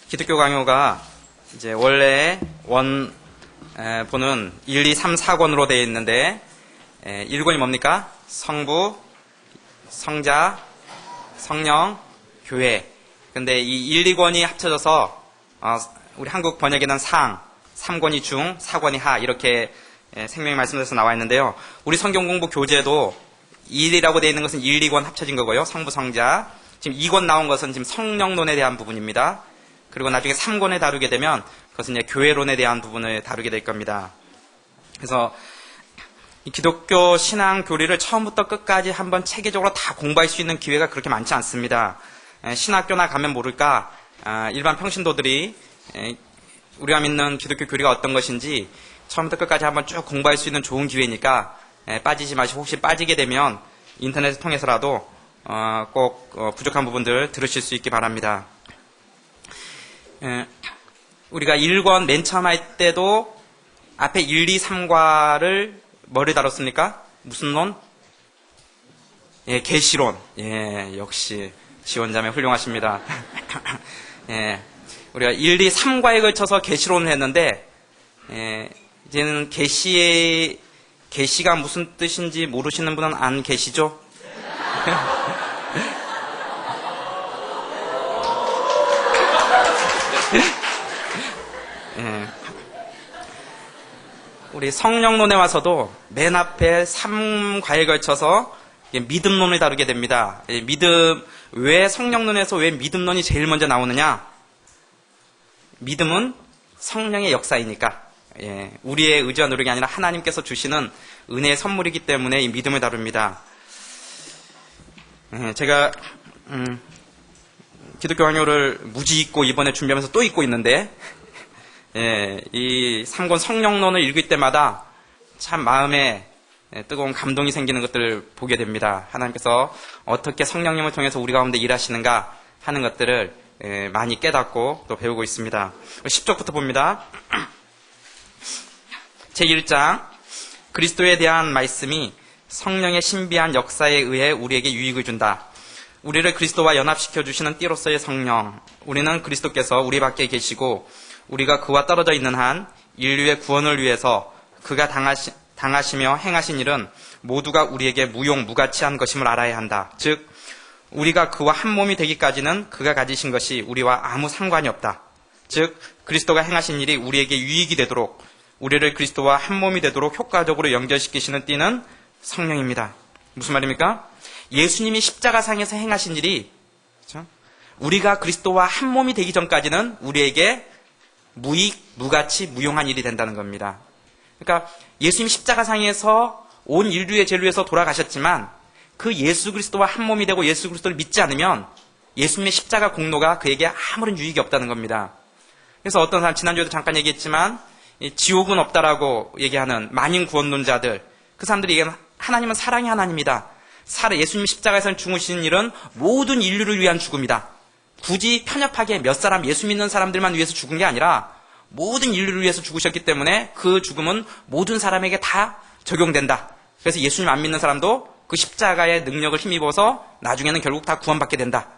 기독교 강요가 이제 원래 본은 1, 2, 3, 4권으로 되어 있는데 1권이 뭡니까? 성부, 성자, 성령, 교회. 근데 이 1, 2권이 합쳐져서 우리 한국 번역에는 3권이 중, 4권이 하 이렇게 생명의 말씀에서 나와 있는데요. 우리 성경 공부 교재도 1이라고 되어 있는 것은 1, 2권 합쳐진 거고요. 성부, 성자. 지금 2권 나온 것은 지금 성령론에 대한 부분입니다. 그리고 나중에 3권에 다루게 되면 그것은 이제 교회론에 대한 부분을 다루게 될 겁니다. 그래서 이 기독교 신앙 교리를 처음부터 끝까지 한번 체계적으로 다 공부할 수 있는 기회가 그렇게 많지 않습니다. 신학교나 가면 모를까 일반 평신도들이 우리가 믿는 기독교 교리가 어떤 것인지 처음부터 끝까지 한번 쭉 공부할 수 있는 좋은 기회니까 빠지지 마시고 혹시 빠지게 되면 인터넷을 통해서라도 꼭 부족한 부분들 들으실 수 있기 바랍니다. 우리가 1권 맨 처음 할 때도 앞에 1, 2, 3과를 뭐를 다뤘습니까? 무슨 론? 계시론. 역시 지원자매 훌륭하십니다. 우리가 1, 2, 3과에 걸쳐서 계시론을 했는데 이제는 계시가 무슨 뜻인지 모르시는 분은 안 계시죠? 우리 성령론에 와서도 맨 앞에 3과에 걸쳐서 믿음론을 다루게 됩니다. 왜 성령론에서 왜 믿음론이 제일 먼저 나오느냐? 믿음은 성령의 역사이니까. 우리의 의지와 노력이 아니라 하나님께서 주시는 은혜의 선물이기 때문에 이 믿음을 다룹니다. 제가 기독교 강요를 무지 읽고 이번에 준비하면서 또 읽고 있는데 이 3권 성령론을 읽을 때마다 참 마음에 뜨거운 감동이 생기는 것들을 보게 됩니다. 하나님께서 어떻게 성령님을 통해서 우리 가운데 일하시는가 하는 것들을 많이 깨닫고 또 배우고 있습니다. 10절부터 봅니다. 제1장 그리스도에 대한 말씀이 성령의 신비한 역사에 의해 우리에게 유익을 준다. 우리를 그리스도와 연합시켜 주시는 띠로서의 성령. 우리는 그리스도께서 우리 밖에 계시고 우리가 그와 떨어져 있는 한 인류의 구원을 위해서 그가 당하시며 행하신 일은 모두가 우리에게 무용무가치한 것임을 알아야 한다. 즉 우리가 그와 한 몸이 되기까지는 그가 가지신 것이 우리와 아무 상관이 없다. 즉 그리스도가 행하신 일이 우리에게 유익이 되도록 우리를 그리스도와 한 몸이 되도록 효과적으로 연결시키시는 띠는 성령입니다. 무슨 말입니까? 예수님이 십자가상에서 행하신 일이 그렇죠? 우리가 그리스도와 한 몸이 되기 전까지는 우리에게 무익, 무가치, 무용한 일이 된다는 겁니다. 그러니까 예수님 십자가상에서 온 인류의 죄를 위해서 돌아가셨지만 그 예수 그리스도와 한 몸이 되고 예수 그리스도를 믿지 않으면 예수님의 십자가 공로가 그에게 아무런 유익이 없다는 겁니다. 그래서 어떤 사람, 지난주에도 잠깐 얘기했지만 지옥은 없다라고 얘기하는 만인 구원론자들, 그 사람들이 얘기하는 하나님은 사랑의 하나님이다. 예수님 십자가에서 죽으신 일은 모든 인류를 위한 죽음이다. 굳이 편협하게 몇 사람, 예수 믿는 사람들만 위해서 죽은 게 아니라 모든 인류를 위해서 죽으셨기 때문에 그 죽음은 모든 사람에게 다 적용된다. 그래서 예수님 안 믿는 사람도 그 십자가의 능력을 힘입어서 나중에는 결국 다 구원받게 된다.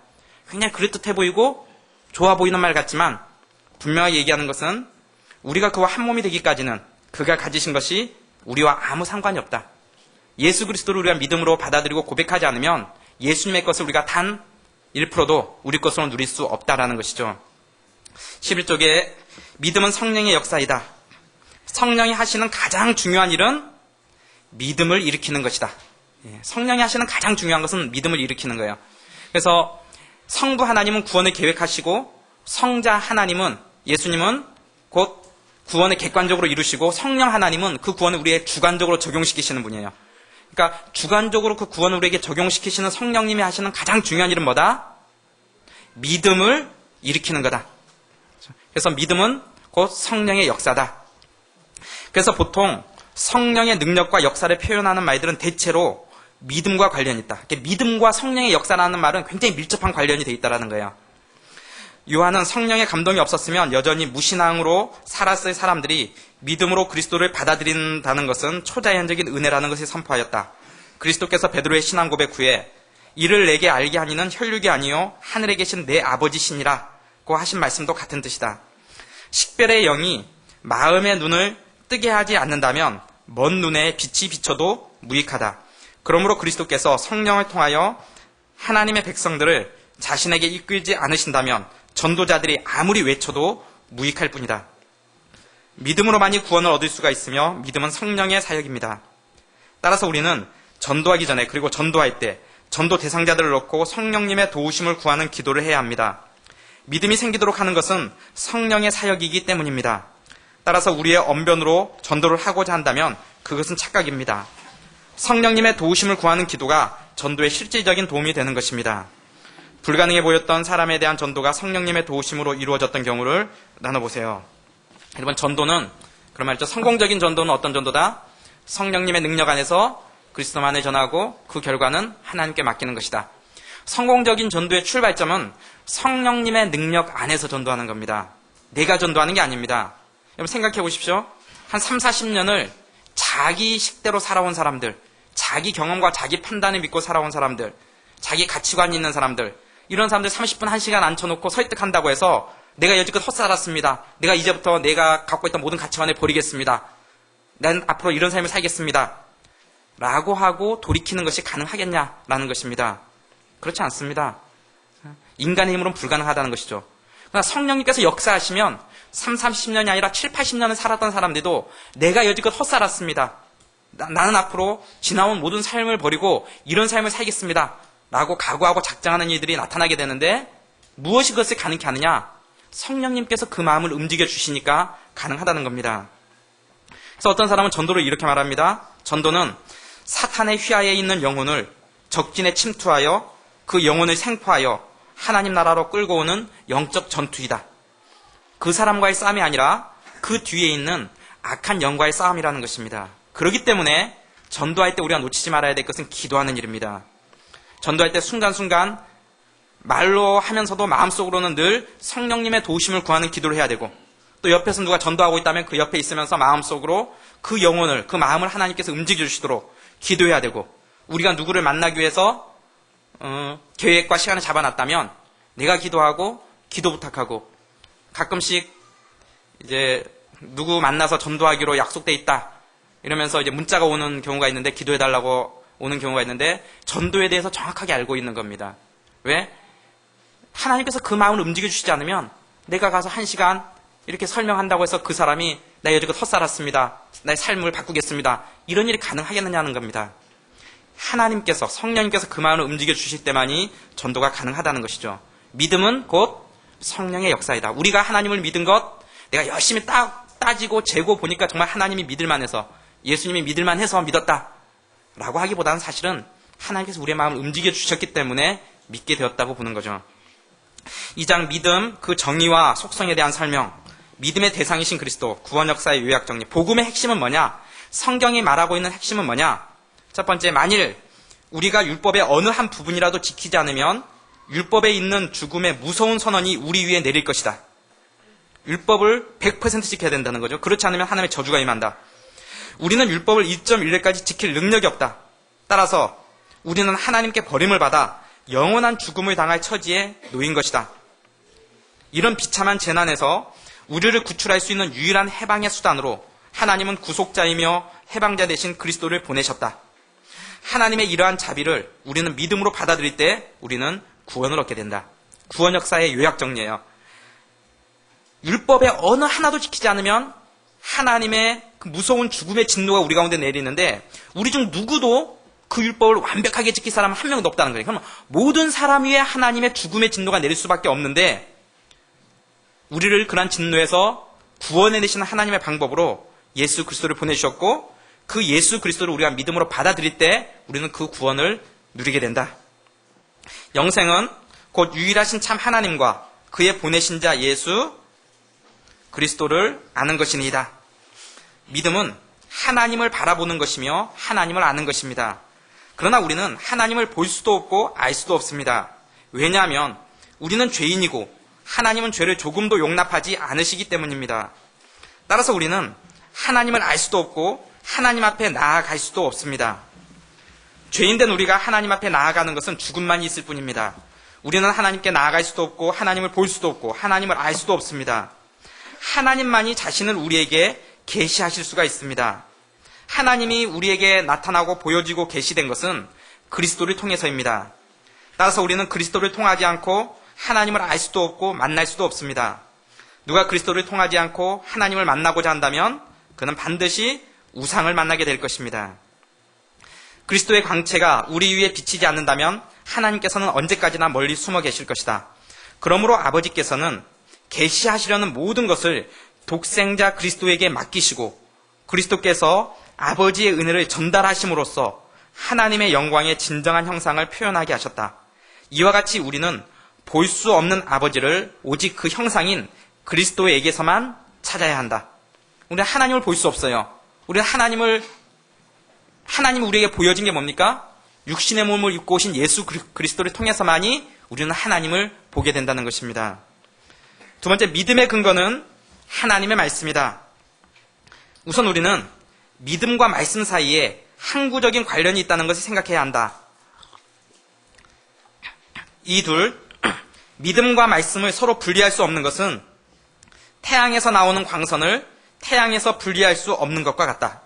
굉장히 그럴듯해 보이고 좋아 보이는 말 같지만 분명하게 얘기하는 것은 우리가 그와 한 몸이 되기까지는 그가 가지신 것이 우리와 아무 상관이 없다. 예수 그리스도를 우리가 믿음으로 받아들이고 고백하지 않으면 예수님의 것을 우리가 단 1%도 우리 것으로 누릴 수 없다라는 것이죠. 11쪽에 믿음은 성령의 역사이다. 성령이 하시는 가장 중요한 일은 믿음을 일으키는 것이다. 성령이 하시는 가장 중요한 것은 믿음을 일으키는 거예요. 그래서 성부 하나님은 구원을 계획하시고 성자 하나님은, 예수님은 곧 구원을 객관적으로 이루시고 성령 하나님은 그 구원을 우리의 주관적으로 적용시키시는 분이에요. 그러니까 주관적으로 그 구원을 우리에게 적용시키시는 성령님이 하시는 가장 중요한 일은 뭐다? 믿음을 일으키는 거다. 그래서 믿음은 곧 성령의 역사다. 그래서 보통 성령의 능력과 역사를 표현하는 말들은 대체로 믿음과 관련이 있다. 믿음과 성령의 역사라는 말은 굉장히 밀접한 관련이 돼 있다는 거예요. 요한은 성령의 감동이 없었으면 여전히 무신앙으로 살았을 사람들이 믿음으로 그리스도를 받아들인다는 것은 초자연적인 은혜라는 것을 선포하였다. 그리스도께서 베드로의 신앙 고백 후에 이를 내게 알게 하니는 혈육이 아니요 하늘에 계신 내 아버지시니라고 하신 말씀도 같은 뜻이다. 식별의 영이 마음의 눈을 뜨게 하지 않는다면 먼 눈에 빛이 비쳐도 무익하다. 그러므로 그리스도께서 성령을 통하여 하나님의 백성들을 자신에게 이끌지 않으신다면 전도자들이 아무리 외쳐도 무익할 뿐이다. 믿음으로만이 구원을 얻을 수가 있으며 믿음은 성령의 사역입니다. 따라서 우리는 전도하기 전에 그리고 전도할 때 전도 대상자들을 놓고 성령님의 도우심을 구하는 기도를 해야 합니다. 믿음이 생기도록 하는 것은 성령의 사역이기 때문입니다. 따라서 우리의 언변으로 전도를 하고자 한다면 그것은 착각입니다. 성령님의 도우심을 구하는 기도가 전도에 실질적인 도움이 되는 것입니다. 불가능해 보였던 사람에 대한 전도가 성령님의 도우심으로 이루어졌던 경우를 나눠보세요. 여러분, 전도는 그런 말이죠. 성공적인 전도는 어떤 전도다? 성령님의 능력 안에서 그리스도만을 전하고 그 결과는 하나님께 맡기는 것이다. 성공적인 전도의 출발점은 성령님의 능력 안에서 전도하는 겁니다. 내가 전도하는 게 아닙니다. 여러분 생각해 보십시오. 한 3, 40년을 자기 식대로 살아온 사람들, 자기 경험과 자기 판단을 믿고 살아온 사람들, 자기 가치관이 있는 사람들, 이런 사람들 30분, 1시간 앉혀놓고 설득한다고 해서 내가 여지껏 헛살았습니다. 내가 이제부터 내가 갖고 있던 모든 가치관을 버리겠습니다. 난 앞으로 이런 삶을 살겠습니다. 라고 하고 돌이키는 것이 가능하겠냐라는 것입니다. 그렇지 않습니다. 인간의 힘으로는 불가능하다는 것이죠. 그러나 성령님께서 역사하시면 3, 40년이 아니라 7, 80년을 살았던 사람들도 내가 여지껏 헛살았습니다. 나는 앞으로 지나온 모든 삶을 버리고 이런 삶을 살겠습니다. 라고 각오하고 작정하는 이들이 나타나게 되는데 무엇이 그것을 가능케 하느냐? 성령님께서 그 마음을 움직여 주시니까 가능하다는 겁니다. 그래서 어떤 사람은 전도를 이렇게 말합니다. 전도는 사탄의 휘하에 있는 영혼을 적진에 침투하여 그 영혼을 생포하여 하나님 나라로 끌고 오는 영적 전투이다. 그 사람과의 싸움이 아니라 그 뒤에 있는 악한 영과의 싸움이라는 것입니다. 그렇기 때문에 전도할 때 우리가 놓치지 말아야 될 것은 기도하는 일입니다. 전도할 때 순간순간 말로 하면서도 마음속으로는 늘 성령님의 도우심을 구하는 기도를 해야 되고 또 옆에서 누가 전도하고 있다면 그 옆에 있으면서 마음속으로 그 영혼을, 그 마음을 하나님께서 움직여 주시도록 기도해야 되고 우리가 누구를 만나기 위해서 계획과 시간을 잡아놨다면 내가 기도하고 기도 부탁하고 가끔씩 이제 누구 만나서 전도하기로 약속돼 있다 이러면서 이제 문자가 오는 경우가 있는데 기도해달라고 오는 경우가 있는데 전도에 대해서 정확하게 알고 있는 겁니다. 왜? 하나님께서 그 마음을 움직여 주시지 않으면 내가 가서 1시간 이렇게 설명한다고 해서 그 사람이 나 여지껏 헛살았습니다. 나의 삶을 바꾸겠습니다. 이런 일이 가능하겠느냐는 겁니다. 하나님께서 성령님께서 그 마음을 움직여 주실 때만이 전도가 가능하다는 것이죠. 믿음은 곧 성령의 역사이다. 우리가 하나님을 믿은 것 내가 열심히 따지고 재고 보니까 정말 하나님이 믿을만해서 예수님이 믿을만해서 믿었다 라고 하기보다는 사실은 하나님께서 우리의 마음을 움직여 주셨기 때문에 믿게 되었다고 보는 거죠. 2장 믿음, 그 정의와 속성에 대한 설명, 믿음의 대상이신 그리스도, 구원 역사의 요약 정리. 복음의 핵심은 뭐냐? 성경이 말하고 있는 핵심은 뭐냐? 첫 번째, 만일 우리가 율법의 어느 한 부분이라도 지키지 않으면 율법에 있는 죽음의 무서운 선언이 우리 위에 내릴 것이다. 율법을 100% 지켜야 된다는 거죠. 그렇지 않으면 하나님의 저주가 임한다. 우리는 율법을 2.1절까지 지킬 능력이 없다. 따라서 우리는 하나님께 버림을 받아 영원한 죽음을 당할 처지에 놓인 것이다. 이런 비참한 재난에서 우리를 구출할 수 있는 유일한 해방의 수단으로 하나님은 구속자이며 해방자 되신 그리스도를 보내셨다. 하나님의 이러한 자비를 우리는 믿음으로 받아들일 때 우리는 구원을 얻게 된다. 구원 역사의 요약 정리예요. 율법의 어느 하나도 지키지 않으면 하나님의 그 무서운 죽음의 진노가 우리 가운데 내리는데 우리 중 누구도 그 율법을 완벽하게 지킬 사람은 한 명도 없다는 거예요. 그러면 모든 사람 위에 하나님의 죽음의 진노가 내릴 수밖에 없는데 우리를 그러한 진노에서 구원해내시는 하나님의 방법으로 예수 그리스도를 보내주셨고 그 예수 그리스도를 우리가 믿음으로 받아들일 때 우리는 그 구원을 누리게 된다. 영생은 곧 유일하신 참 하나님과 그의 보내신 자 예수 그리스도를 아는 것이니이다. 믿음은 하나님을 바라보는 것이며 하나님을 아는 것입니다. 그러나 우리는 하나님을 볼 수도 없고 알 수도 없습니다. 왜냐하면 우리는 죄인이고 하나님은 죄를 조금도 용납하지 않으시기 때문입니다. 따라서 우리는 하나님을 알 수도 없고 하나님 앞에 나아갈 수도 없습니다. 죄인된 우리가 하나님 앞에 나아가는 것은 죽음만 있을 뿐입니다. 우리는 하나님께 나아갈 수도 없고 하나님을 볼 수도 없고 하나님을 알 수도 없습니다. 하나님만이 자신을 우리에게 계시하실 수가 있습니다. 하나님이 우리에게 나타나고 보여지고 계시된 것은 그리스도를 통해서입니다. 따라서 우리는 그리스도를 통하지 않고 하나님을 알 수도 없고 만날 수도 없습니다. 누가 그리스도를 통하지 않고 하나님을 만나고자 한다면 그는 반드시 우상을 만나게 될 것입니다. 그리스도의 광채가 우리 위에 비치지 않는다면 하나님께서는 언제까지나 멀리 숨어 계실 것이다. 그러므로 아버지께서는 계시하시려는 모든 것을 독생자 그리스도에게 맡기시고 그리스도께서 아버지의 은혜를 전달하심으로써 하나님의 영광의 진정한 형상을 표현하게 하셨다. 이와 같이 우리는 볼 수 없는 아버지를 오직 그 형상인 그리스도에게서만 찾아야 한다. 우리는 하나님을 볼 수 없어요. 우리는 하나님이 우리에게 보여진 게 뭡니까? 육신의 몸을 입고 오신 예수 그리스도를 통해서만이 우리는 하나님을 보게 된다는 것입니다. 두 번째, 믿음의 근거는 하나님의 말씀이다. 우선 우리는 믿음과 말씀 사이에 항구적인 관련이 있다는 것을 생각해야 한다. 이 둘, 믿음과 말씀을 서로 분리할 수 없는 것은 태양에서 나오는 광선을 태양에서 분리할 수 없는 것과 같다.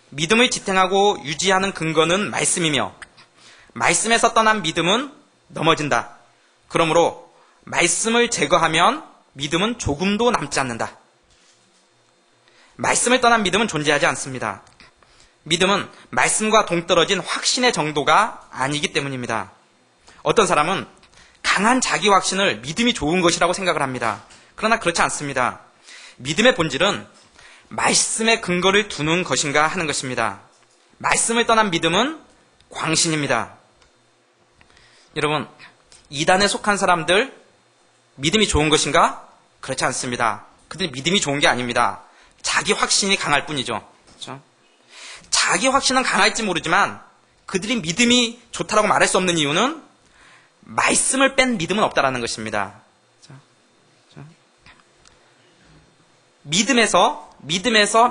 믿음을 지탱하고 유지하는 근거는 말씀이며 말씀에서 떠난 믿음은 넘어진다. 그러므로 말씀을 제거하면 믿음은 조금도 남지 않는다. 말씀을 떠난 믿음은 존재하지 않습니다. 믿음은 말씀과 동떨어진 확신의 정도가 아니기 때문입니다. 어떤 사람은 강한 자기 확신을 믿음이 좋은 것이라고 생각을 합니다. 그러나 그렇지 않습니다. 믿음의 본질은 말씀의 근거를 두는 것인가 하는 것입니다. 말씀을 떠난 믿음은 광신입니다. 여러분, 이단에 속한 사람들 믿음이 좋은 것인가? 그렇지 않습니다. 그들 믿음이 좋은 게 아닙니다. 자기 확신이 강할 뿐이죠. 그렇죠? 자기 확신은 강할지 모르지만 그들이 믿음이 좋다라고 말할 수 없는 이유는 말씀을 뺀 믿음은 없다라는 것입니다. 믿음에서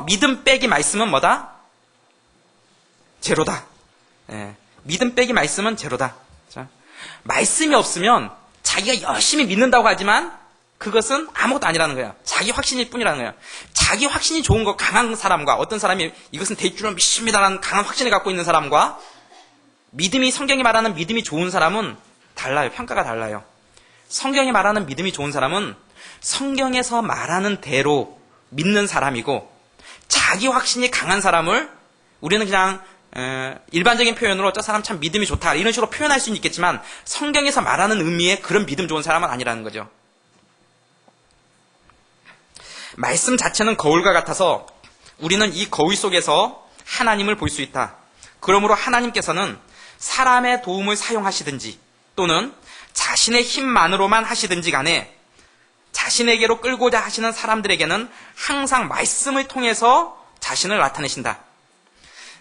믿음 빼기 말씀은 뭐다? 제로다. 믿음 빼기 말씀은 제로다. 말씀이 없으면 자기가 열심히 믿는다고 하지만 그것은 아무것도 아니라는 거예요. 자기 확신일 뿐이라는 거예요. 자기 확신이 좋은 거 강한 사람과 어떤 사람이 이것은 될 줄은 믿습니다라는 강한 확신을 갖고 있는 사람과 믿음이 성경이 말하는 믿음이 좋은 사람은 달라요. 평가가 달라요. 성경이 말하는 믿음이 좋은 사람은 성경에서 말하는 대로 믿는 사람이고 자기 확신이 강한 사람을 우리는 그냥 일반적인 표현으로 저 사람 참 믿음이 좋다 이런 식으로 표현할 수는 있겠지만 성경에서 말하는 의미의 그런 믿음 좋은 사람은 아니라는 거죠. 말씀 자체는 거울과 같아서 우리는 이 거울 속에서 하나님을 볼 수 있다. 그러므로 하나님께서는 사람의 도움을 사용하시든지 또는 자신의 힘만으로만 하시든지 간에 자신에게로 끌고자 하시는 사람들에게는 항상 말씀을 통해서 자신을 나타내신다.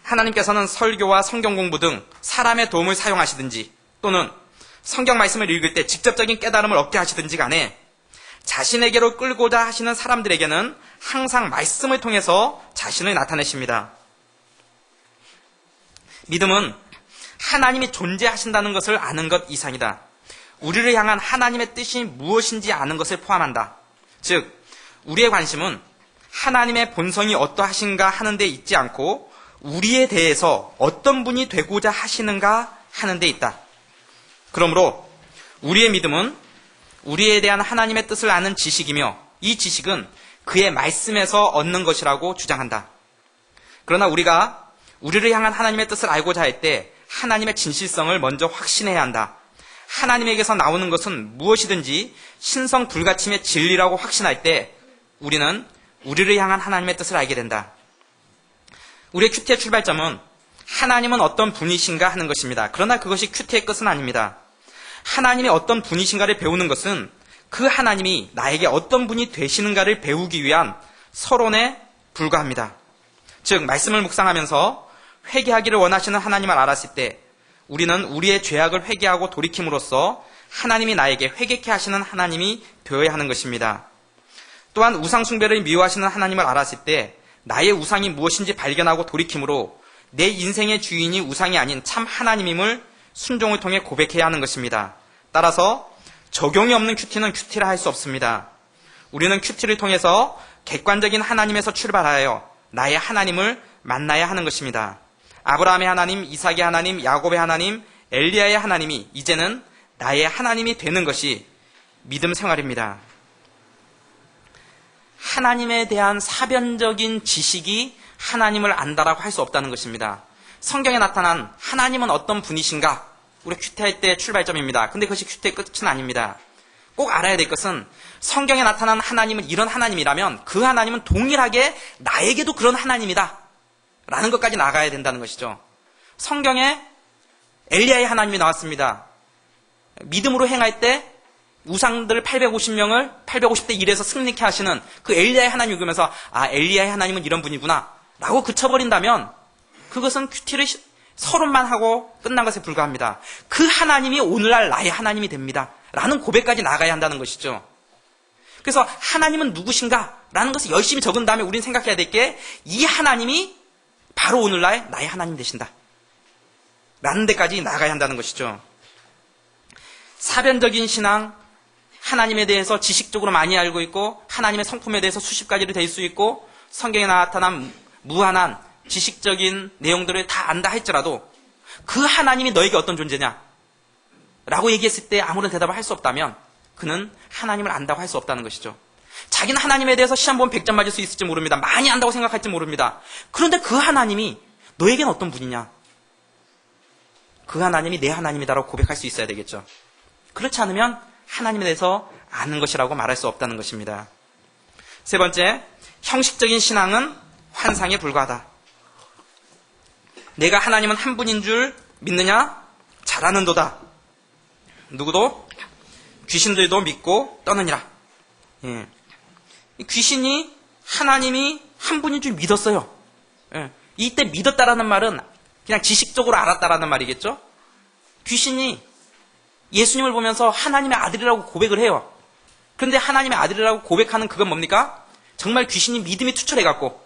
하나님께서는 설교와 성경 공부 등 사람의 도움을 사용하시든지 또는 성경 말씀을 읽을 때 직접적인 깨달음을 얻게 하시든지 간에 자신에게로 끌고자 하시는 사람들에게는 항상 말씀을 통해서 자신을 나타내십니다. 믿음은 하나님이 존재하신다는 것을 아는 것 이상이다. 우리를 향한 하나님의 뜻이 무엇인지 아는 것을 포함한다. 즉, 우리의 관심은 하나님의 본성이 어떠하신가 하는 데 있지 않고 우리에 대해서 어떤 분이 되고자 하시는가 하는 데 있다. 그러므로 우리의 믿음은 우리에 대한 하나님의 뜻을 아는 지식이며 이 지식은 그의 말씀에서 얻는 것이라고 주장한다. 그러나 우리가 우리를 향한 하나님의 뜻을 알고자 할 때 하나님의 진실성을 먼저 확신해야 한다. 하나님에게서 나오는 것은 무엇이든지 신성 불가침의 진리라고 확신할 때 우리는 우리를 향한 하나님의 뜻을 알게 된다. 우리의 큐티의 출발점은 하나님은 어떤 분이신가 하는 것입니다. 그러나 그것이 큐티의 끝은 아닙니다. 하나님이 어떤 분이신가를 배우는 것은 그 하나님이 나에게 어떤 분이 되시는가를 배우기 위한 서론에 불과합니다. 즉 말씀을 묵상하면서 회개하기를 원하시는 하나님을 알았을 때 우리는 우리의 죄악을 회개하고 돌이킴으로써 하나님이 나에게 회개케 하시는 하나님이 되어야 하는 것입니다. 또한 우상 숭배를 미워하시는 하나님을 알았을 때 나의 우상이 무엇인지 발견하고 돌이킴으로 내 인생의 주인이 우상이 아닌 참 하나님임을 순종을 통해 고백해야 하는 것입니다. 따라서 적용이 없는 큐티는 큐티라 할 수 없습니다. 우리는 큐티를 통해서 객관적인 하나님에서 출발하여 나의 하나님을 만나야 하는 것입니다. 아브라함의 하나님, 이삭의 하나님, 야곱의 하나님, 엘리야의 하나님이 이제는 나의 하나님이 되는 것이 믿음 생활입니다. 하나님에 대한 사변적인 지식이 하나님을 안다라고 할 수 없다는 것입니다. 성경에 나타난 하나님은 어떤 분이신가? 우리 큐티할 때 출발점입니다. 근데 그것이 큐티의 끝은 아닙니다. 꼭 알아야 될 것은 성경에 나타난 하나님은 이런 하나님이라면 그 하나님은 동일하게 나에게도 그런 하나님이다 라는 것까지 나가야 된다는 것이죠. 성경에 엘리야의 하나님이 나왔습니다. 믿음으로 행할 때 우상들 850명을 850대 1에서 승리케 하시는 그 엘리야의 하나님 읽으면서 엘리야의 하나님은 이런 분이구나 라고 그쳐버린다면 그것은 큐티를 서론만 하고 끝난 것에 불과합니다. 그 하나님이 오늘날 나의 하나님이 됩니다 라는 고백까지 나가야 한다는 것이죠. 그래서 하나님은 누구신가? 라는 것을 열심히 적은 다음에 우리는 생각해야 될 게 이 하나님이 바로 오늘날 나의 하나님 되신다 라는 데까지 나가야 한다는 것이죠. 사변적인 신앙, 하나님에 대해서 지식적으로 많이 알고 있고 하나님의 성품에 대해서 수십 가지로 될 수 있고 성경에 나타난 무한한 지식적인 내용들을 다 안다 할지라도 그 하나님이 너에게 어떤 존재냐? 라고 얘기했을 때 아무런 대답을 할 수 없다면 그는 하나님을 안다고 할 수 없다는 것이죠. 자기는 하나님에 대해서 시험 보면 100점 맞을 수 있을지 모릅니다. 많이 안다고 생각할지 모릅니다. 그런데 그 하나님이 너에게는 어떤 분이냐? 그 하나님이 내 하나님이다라고 고백할 수 있어야 되겠죠. 그렇지 않으면 하나님에 대해서 아는 것이라고 말할 수 없다는 것입니다. 세 번째, 형식적인 신앙은 환상에 불과하다. 내가 하나님은 한 분인 줄 믿느냐? 잘하는도다. 누구도 귀신들도 믿고 떠느니라. 귀신이 하나님이 한 분인 줄 믿었어요. 이때 믿었다라는 말은 그냥 지식적으로 알았다라는 말이겠죠. 귀신이 예수님을 보면서 하나님의 아들이라고 고백을 해요. 그런데 하나님의 아들이라고 고백하는 그건 뭡니까? 정말 귀신이 믿음이 투철해갖고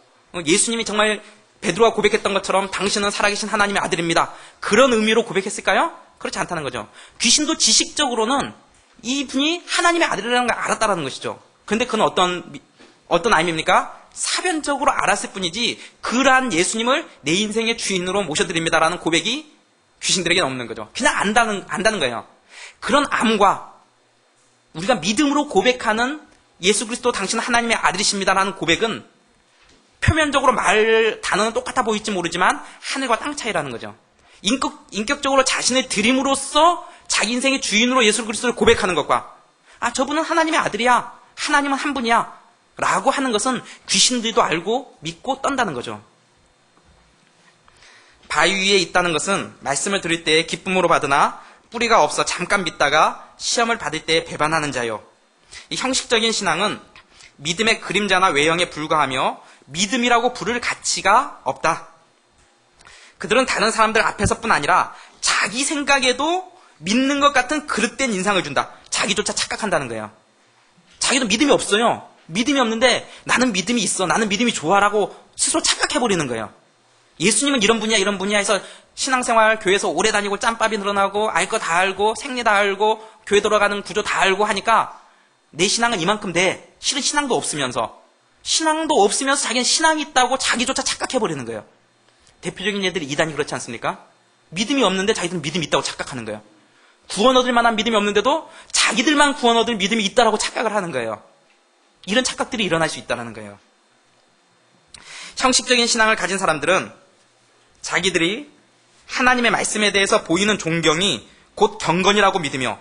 예수님이 정말 베드로가 고백했던 것처럼 당신은 살아계신 하나님의 아들입니다. 그런 의미로 고백했을까요? 그렇지 않다는 거죠. 귀신도 지식적으로는 이분이 하나님의 아들이라는 걸 알았다는 것이죠. 그런데 그건 어떤 아임입니까? 사변적으로 알았을 뿐이지 그러한 예수님을 내 인생의 주인으로 모셔드립니다라는 고백이 귀신들에게는 없는 거죠. 그냥 안다는 거예요. 그런 암과 우리가 믿음으로 고백하는 예수 그리스도 당신은 하나님의 아들이십니다라는 고백은 표면적으로 단어는 똑같아 보일지 모르지만 하늘과 땅 차이라는 거죠. 인격적으로 자신을 드림으로써 자기 인생의 주인으로 예수 그리스도를 고백하는 것과 저분은 하나님의 아들이야. 하나님은 한 분이야. 라고 하는 것은 귀신들도 알고 믿고 떤다는 거죠. 바위 위에 있다는 것은 말씀을 들을 때 기쁨으로 받으나 뿌리가 없어 잠깐 믿다가 시험을 받을 때 배반하는 자요. 이 형식적인 신앙은 믿음의 그림자나 외형에 불과하며 믿음이라고 부를 가치가 없다. 그들은 다른 사람들 앞에서뿐 아니라 자기 생각에도 믿는 것 같은 그릇된 인상을 준다. 자기조차 착각한다는 거예요. 자기도 믿음이 없어요. 믿음이 없는데 나는 믿음이 있어. 나는 믿음이 좋아라고 스스로 착각해버리는 거예요. 예수님은 이런 분이야 해서 신앙생활 교회에서 오래 다니고 짬밥이 늘어나고 알 거 다 알고 생리 다 알고 교회 돌아가는 구조 다 알고 하니까 내 신앙은 이만큼 돼. 실은 신앙도 없으면서 자기는 신앙이 있다고 자기조차 착각해버리는 거예요. 대표적인 예들이 이단이 그렇지 않습니까? 믿음이 없는데 자기들은 믿음이 있다고 착각하는 거예요. 구원 얻을 만한 믿음이 없는데도 자기들만 구원 얻을 믿음이 있다라고 착각을 하는 거예요. 이런 착각들이 일어날 수 있다는 거예요. 형식적인 신앙을 가진 사람들은 자기들이 하나님의 말씀에 대해서 보이는 존경이 곧 경건이라고 믿으며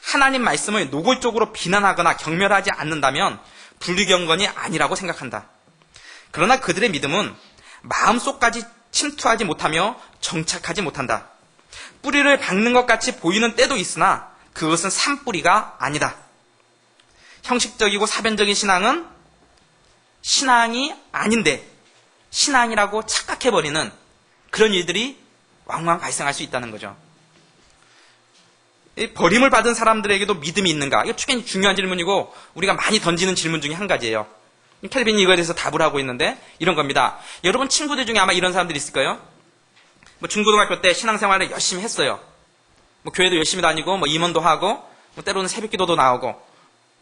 하나님 말씀을 노골적으로 비난하거나 경멸하지 않는다면 불경건이 아니라고 생각한다. 그러나 그들의 믿음은 마음속까지 침투하지 못하며 정착하지 못한다. 뿌리를 박는 것 같이 보이는 때도 있으나 그것은 산뿌리가 아니다. 형식적이고 사변적인 신앙은 신앙이 아닌데 신앙이라고 착각해버리는 그런 일들이 왕왕 발생할 수 있다는 거죠. 버림을 받은 사람들에게도 믿음이 있는가? 이거 굉장히 중요한 질문이고 우리가 많이 던지는 질문 중에 한 가지예요. 켈빈이 이거에 대해서 답을 하고 있는데 이런 겁니다. 여러분 친구들 중에 아마 이런 사람들이 있을 거예요. 뭐 중고등학교 때 신앙생활을 열심히 했어요. 뭐 교회도 열심히 다니고 뭐 임원도 하고 뭐 때로는 새벽기도도 나오고.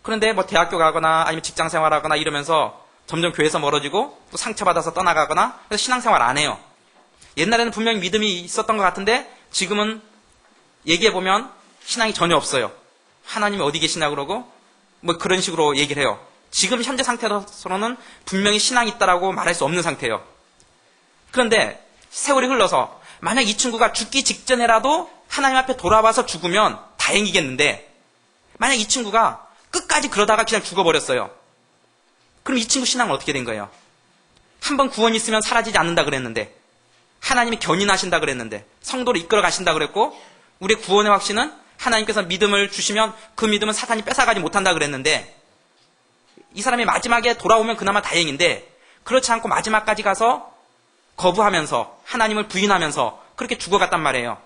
그런데 뭐 대학교 가거나 아니면 직장 생활하거나 이러면서 점점 교회에서 멀어지고 또 상처받아서 떠나가거나 그래서 신앙생활 안 해요. 옛날에는 분명히 믿음이 있었던 것 같은데 지금은 얘기해보면 신앙이 전혀 없어요. 하나님이 어디 계시나 그러고 뭐 그런 식으로 얘기를 해요. 지금 현재 상태로서는 분명히 신앙이 있다라고 말할 수 없는 상태예요. 그런데 세월이 흘러서 만약 이 친구가 죽기 직전에라도 하나님 앞에 돌아와서 죽으면 다행이겠는데 만약 이 친구가 끝까지 그러다가 그냥 죽어버렸어요. 그럼 이 친구 신앙은 어떻게 된 거예요? 한번 구원이 있으면 사라지지 않는다 그랬는데 하나님이 견인하신다 그랬는데 성도를 이끌어 가신다 그랬고 우리의 구원의 확신은 하나님께서 믿음을 주시면 그 믿음은 사탄이 뺏어가지 못한다 그랬는데 이 사람이 마지막에 돌아오면 그나마 다행인데 그렇지 않고 마지막까지 가서 거부하면서 하나님을 부인하면서 그렇게 죽어갔단 말이에요.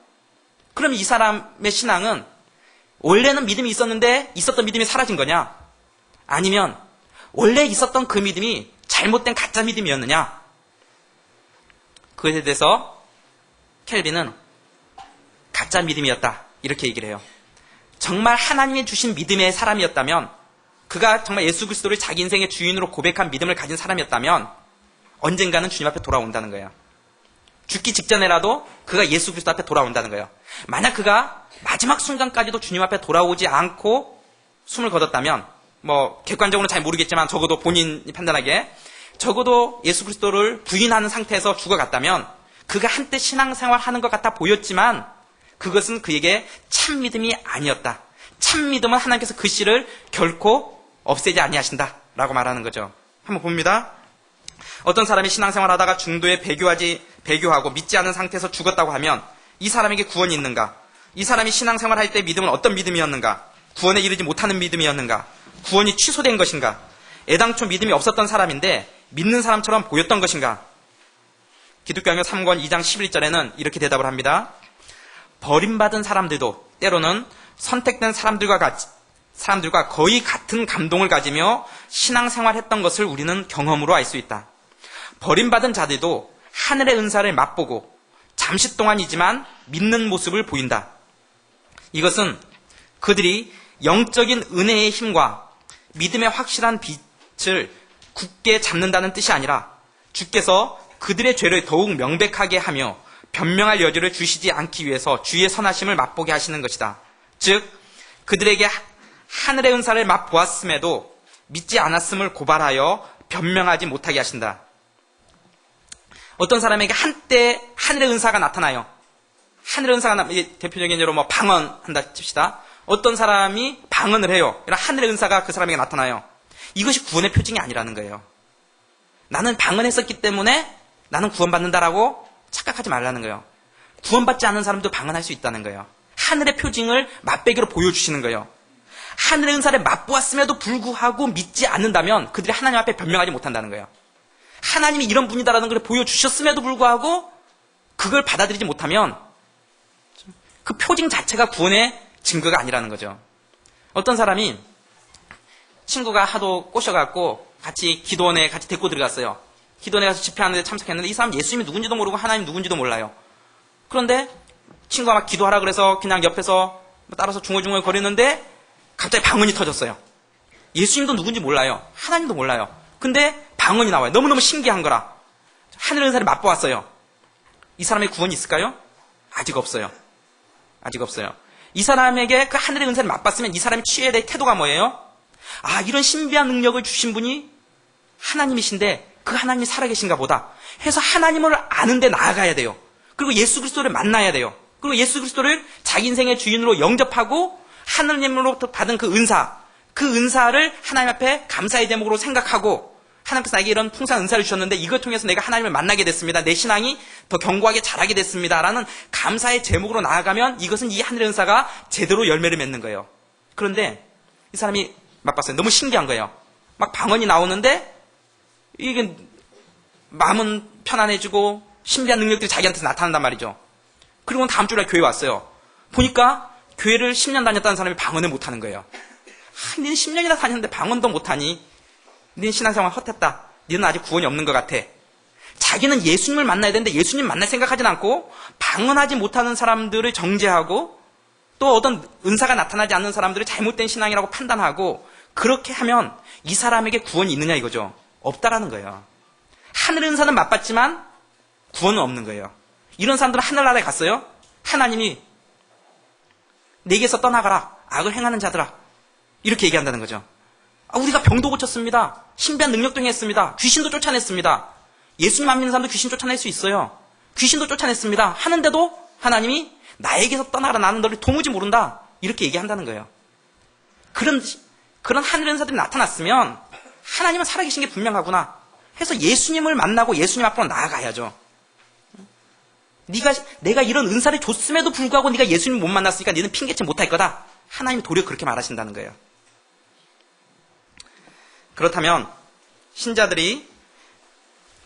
그럼 이 사람의 신앙은 원래는 믿음이 있었는데 있었던 믿음이 사라진 거냐? 아니면 원래 있었던 그 믿음이 잘못된 가짜 믿음이었느냐? 그것에 대해서 켈빈은 가짜 믿음이었다 이렇게 얘기를 해요. 정말 하나님이 주신 믿음의 사람이었다면 그가 정말 예수 그리스도를 자기 인생의 주인으로 고백한 믿음을 가진 사람이었다면 언젠가는 주님 앞에 돌아온다는 거예요. 죽기 직전에라도 그가 예수 그리스도 앞에 돌아온다는 거예요. 만약 그가 마지막 순간까지도 주님 앞에 돌아오지 않고 숨을 거뒀다면 뭐 객관적으로는 잘 모르겠지만 적어도 본인이 판단하기에 적어도 예수 그리스도를 부인하는 상태에서 죽어갔다면 그가 한때 신앙생활 하는 것 같아 보였지만 그것은 그에게 참 믿음이 아니었다. 참 믿음은 하나님께서 그 씨를 결코 없애지 아니하신다 라고 말하는 거죠. 한번 봅니다. 어떤 사람이 신앙생활 하다가 중도에 배교하고 믿지 않은 상태에서 죽었다고 하면 이 사람에게 구원이 있는가? 이 사람이 신앙생활 할 때 믿음은 어떤 믿음이었는가? 구원에 이르지 못하는 믿음이었는가? 구원이 취소된 것인가? 애당초 믿음이 없었던 사람인데 믿는 사람처럼 보였던 것인가? 기독교학교 3권 2장 11절에는 이렇게 대답을 합니다. 버림받은 사람들도 때로는 선택된 사람들과 거의 같은 감동을 가지며 신앙생활했던 것을 우리는 경험으로 알 수 있다. 버림받은 자들도 하늘의 은사를 맛보고 잠시 동안이지만 믿는 모습을 보인다. 이것은 그들이 영적인 은혜의 힘과 믿음의 확실한 빛을 굳게 잡는다는 뜻이 아니라 주께서 그들의 죄를 더욱 명백하게 하며 변명할 여지를 주시지 않기 위해서 주의 선하심을 맛보게 하시는 것이다. 즉 그들에게 하늘의 은사를 맛보았음에도 믿지 않았음을 고발하여 변명하지 못하게 하신다. 어떤 사람에게 한때 하늘의 은사가 나타나요. 하늘의 은사가 대표적인 예로 뭐 방언한다 칩시다. 어떤 사람이 방언을 해요. 이런 하늘의 은사가 그 사람에게 나타나요. 이것이 구원의 표징이 아니라는 거예요. 나는 방언했었기 때문에 나는 구원받는다라고 착각하지 말라는 거예요. 구원받지 않는 사람도 방언할 수 있다는 거예요. 하늘의 표징을 맛배기로 보여주시는 거예요. 하늘의 은사를 맛보았음에도 불구하고 믿지 않는다면 그들이 하나님 앞에 변명하지 못한다는 거예요. 하나님이 이런 분이다라는 걸 보여주셨음에도 불구하고 그걸 받아들이지 못하면 그 표징 자체가 구원의 증거가 아니라는 거죠. 어떤 사람이 친구가 하도 꼬셔갖고 같이 기도원에 같이 데리고 들어갔어요. 기도원에 가서 집회하는데 참석했는데 이 사람 예수님이 누군지도 모르고 하나님 누군지도 몰라요. 그런데 친구가 막 기도하라 그래서 그냥 옆에서 따라서 중얼중얼 거리는데 갑자기 방언이 터졌어요. 예수님도 누군지 몰라요. 하나님도 몰라요. 근데 방언이 나와요. 너무너무 신기한 거라. 하늘의 은사를 맛보았어요. 이 사람의 구원이 있을까요? 아직 없어요. 아직 없어요. 이 사람에게 그 하늘의 은사를 맛봤으면 이 사람이 취해야 될 태도가 뭐예요? 아, 이런 신비한 능력을 주신 분이 하나님이신데 그 하나님이 살아계신가 보다 해서 하나님을 아는데 나아가야 돼요. 그리고 예수 그리스도를 만나야 돼요. 그리고 예수 그리스도를 자기 인생의 주인으로 영접하고 하나님으로부터 받은 그 은사를 하나님 앞에 감사의 제목으로 생각하고 하나님께서 나에게 이런 풍성한 은사를 주셨는데 이걸 통해서 내가 하나님을 만나게 됐습니다. 내 신앙이 더 견고하게 자라게 됐습니다. 라는 감사의 제목으로 나아가면 이것은 이 하늘의 은사가 제대로 열매를 맺는 거예요. 그런데 이 사람이 맛봤어요. 너무 신기한 거예요. 막 방언이 나오는데 이게 마음은 편안해지고 신비한 능력들이 자기한테 나타난단 말이죠. 그리고 다음 주에 교회 왔어요. 보니까 교회를 10년 다녔다는 사람이 방언을 못하는 거예요. 니는 10년이나 다녔는데 방언도 못하니 니는 신앙생활 헛했다. 니는 아직 구원이 없는 것 같아. 자기는 예수님을 만나야 되는데 예수님 만날 생각하진 않고 방언하지 못하는 사람들을 정죄하고 또 어떤 은사가 나타나지 않는 사람들을 잘못된 신앙이라고 판단하고 그렇게 하면 이 사람에게 구원이 있느냐 이거죠. 없다라는 거예요. 하늘 은사는 맛봤지만 구원은 없는 거예요. 이런 사람들은 하늘나라에 갔어요. 하나님이 내게서 떠나가라. 악을 행하는 자들아. 이렇게 얘기한다는 거죠. 우리가 병도 고쳤습니다. 신비한 능력도 행했습니다. 귀신도 쫓아냈습니다. 예수님 안 믿는 사람도 귀신 쫓아낼 수 있어요. 귀신도 쫓아냈습니다. 하는데도 하나님이 나에게서 떠나가라. 나는 너를 도무지 모른다. 이렇게 얘기한다는 거예요. 그런 하늘 은사들이 나타났으면 하나님은 살아계신 게 분명하구나 해서 예수님을 만나고 예수님 앞으로 나아가야죠. 내가 이런 은사를 줬음에도 불구하고 네가 예수님 못 만났으니까 너는 핑계치 못할 거다. 하나님이 도리어 그렇게 말하신다는 거예요. 그렇다면 신자들이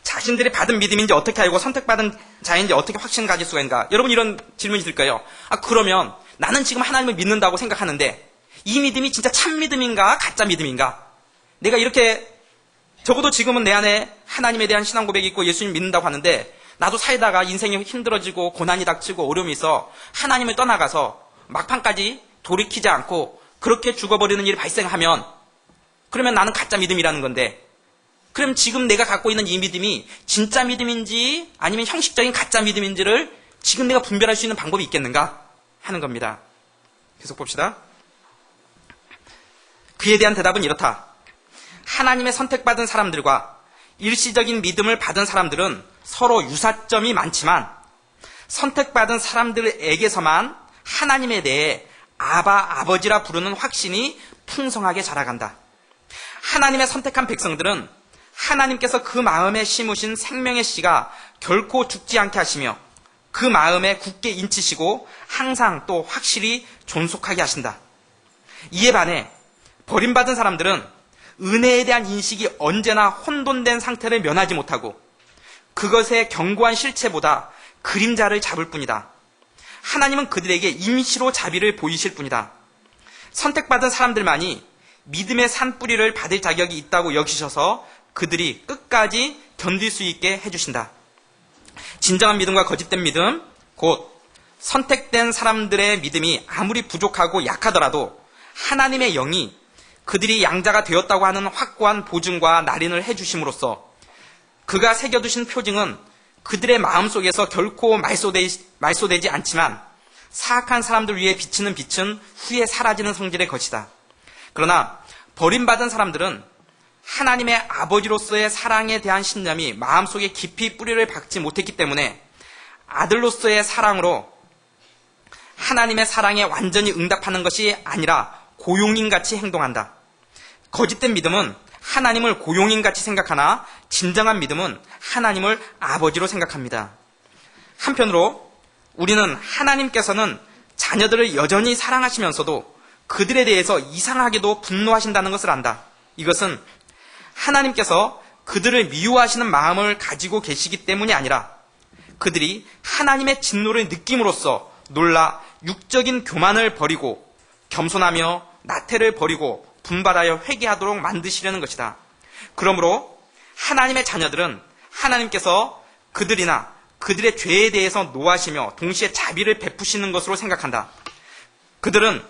자신들이 받은 믿음인지 어떻게 알고 선택받은 자인지 어떻게 확신을 가질 수가 있는가? 여러분 이런 질문이 들 거예요. 그러면 나는 지금 하나님을 믿는다고 생각하는데 이 믿음이 진짜 참 믿음인가 가짜 믿음인가? 내가 이렇게 적어도 지금은 내 안에 하나님에 대한 신앙 고백이 있고 예수님 믿는다고 하는데 나도 살다가 인생이 힘들어지고 고난이 닥치고 어려움이 있어 하나님을 떠나가서 막판까지 돌이키지 않고 그렇게 죽어버리는 일이 발생하면 그러면 나는 가짜 믿음이라는 건데 그럼 지금 내가 갖고 있는 이 믿음이 진짜 믿음인지 아니면 형식적인 가짜 믿음인지를 지금 내가 분별할 수 있는 방법이 있겠는가 하는 겁니다. 계속 봅시다. 그에 대한 대답은 이렇다. 하나님의 선택받은 사람들과 일시적인 믿음을 받은 사람들은 서로 유사점이 많지만 선택받은 사람들에게서만 하나님에 대해 아버지라 부르는 확신이 풍성하게 자라간다. 하나님의 선택한 백성들은 하나님께서 그 마음에 심으신 생명의 씨가 결코 죽지 않게 하시며 그 마음에 굳게 인치시고 항상 또 확실히 존속하게 하신다. 이에 반해 버림받은 사람들은 은혜에 대한 인식이 언제나 혼돈된 상태를 면하지 못하고 그것의 견고한 실체보다 그림자를 잡을 뿐이다. 하나님은 그들에게 임시로 자비를 보이실 뿐이다. 선택받은 사람들만이 믿음의 산뿌리를 받을 자격이 있다고 여기셔서 그들이 끝까지 견딜 수 있게 해주신다. 진정한 믿음과 거짓된 믿음, 곧 선택된 사람들의 믿음이 아무리 부족하고 약하더라도 하나님의 영이 그들이 양자가 되었다고 하는 확고한 보증과 날인을 해주심으로써 그가 새겨두신 표징은 그들의 마음속에서 결코 말소되지 않지만 사악한 사람들 위에 비치는 빛은 후에 사라지는 성질의 것이다. 그러나 버림받은 사람들은 하나님의 아버지로서의 사랑에 대한 신념이 마음속에 깊이 뿌리를 박지 못했기 때문에 아들로서의 사랑으로 하나님의 사랑에 완전히 응답하는 것이 아니라 고용인같이 행동한다. 거짓된 믿음은 하나님을 고용인같이 생각하나 진정한 믿음은 하나님을 아버지로 생각합니다. 한편으로 우리는 하나님께서는 자녀들을 여전히 사랑하시면서도 그들에 대해서 이상하게도 분노하신다는 것을 안다. 이것은 하나님께서 그들을 미워하시는 마음을 가지고 계시기 때문이 아니라 그들이 하나님의 진노를 느낌으로써 놀라 육적인 교만을 버리고 겸손하며 나태를 버리고 분발하여 회개하도록 만드시려는 것이다. 그러므로 하나님의 자녀들은 하나님께서 그들이나 그들의 죄에 대해서 노하시며 동시에 자비를 베푸시는 것으로 생각한다. 그들은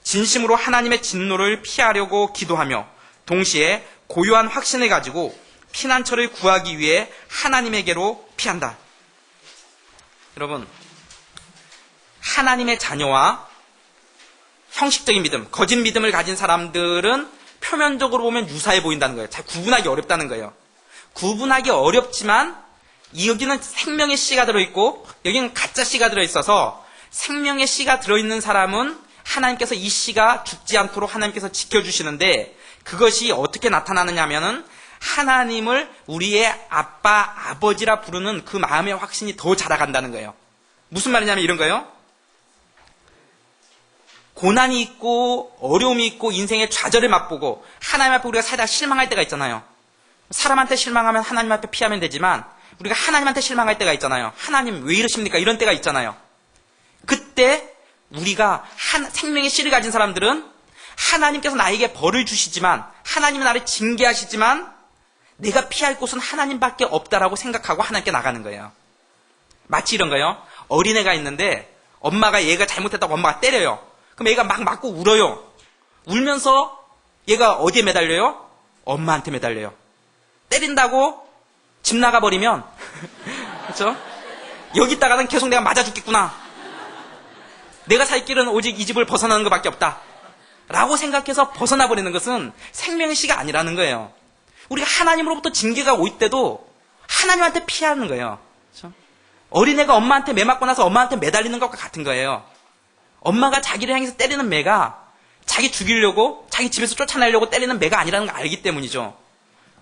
진심으로 하나님의 진노를 피하려고 기도하며 동시에 고요한 확신을 가지고 피난처를 구하기 위해 하나님에게로 피한다. 여러분, 하나님의 자녀와 형식적인 믿음, 거짓 믿음을 가진 사람들은 표면적으로 보면 유사해 보인다는 거예요. 잘 구분하기 어렵다는 거예요. 구분하기 어렵지만 여기는 생명의 씨가 들어있고 여기는 가짜 씨가 들어있어서 생명의 씨가 들어있는 사람은 하나님께서 이 씨가 죽지 않도록 하나님께서 지켜주시는데 그것이 어떻게 나타나느냐 하면은 하나님을 우리의 아빠, 아버지라 부르는 그 마음의 확신이 더 자라간다는 거예요. 무슨 말이냐면 이런 거예요. 고난이 있고 어려움이 있고 인생의 좌절을 맛보고 하나님 앞에 우리가 살다가 실망할 때가 있잖아요. 사람한테 실망하면 하나님 앞에 피하면 되지만 우리가 하나님한테 실망할 때가 있잖아요. 하나님 왜 이러십니까? 이런 때가 있잖아요. 그때 우리가 생명의 씨를 가진 사람들은 하나님께서 나에게 벌을 주시지만 하나님은 나를 징계하시지만 내가 피할 곳은 하나님밖에 없다라고 생각하고 하나님께 나가는 거예요. 마치 이런 거예요. 어린애가 있는데 엄마가 얘가 잘못했다고 엄마가 때려요. 그럼 얘가 막 맞고 울어요. 울면서 얘가 어디에 매달려요? 엄마한테 매달려요. 때린다고 집 나가버리면 그렇죠? 여기 있다가는 계속 내가 맞아 죽겠구나. 내가 살 길은 오직 이 집을 벗어나는 것밖에 없다 라고 생각해서 벗어나 버리는 것은 생명의 씨가 아니라는 거예요. 우리가 하나님으로부터 징계가 올 때도 하나님한테 피하는 거예요. 그렇죠? 어린애가 엄마한테 매 맞고 나서 엄마한테 매달리는 것과 같은 거예요. 엄마가 자기를 향해서 때리는 매가 자기 죽이려고 자기 집에서 쫓아내려고 때리는 매가 아니라는 걸 알기 때문이죠.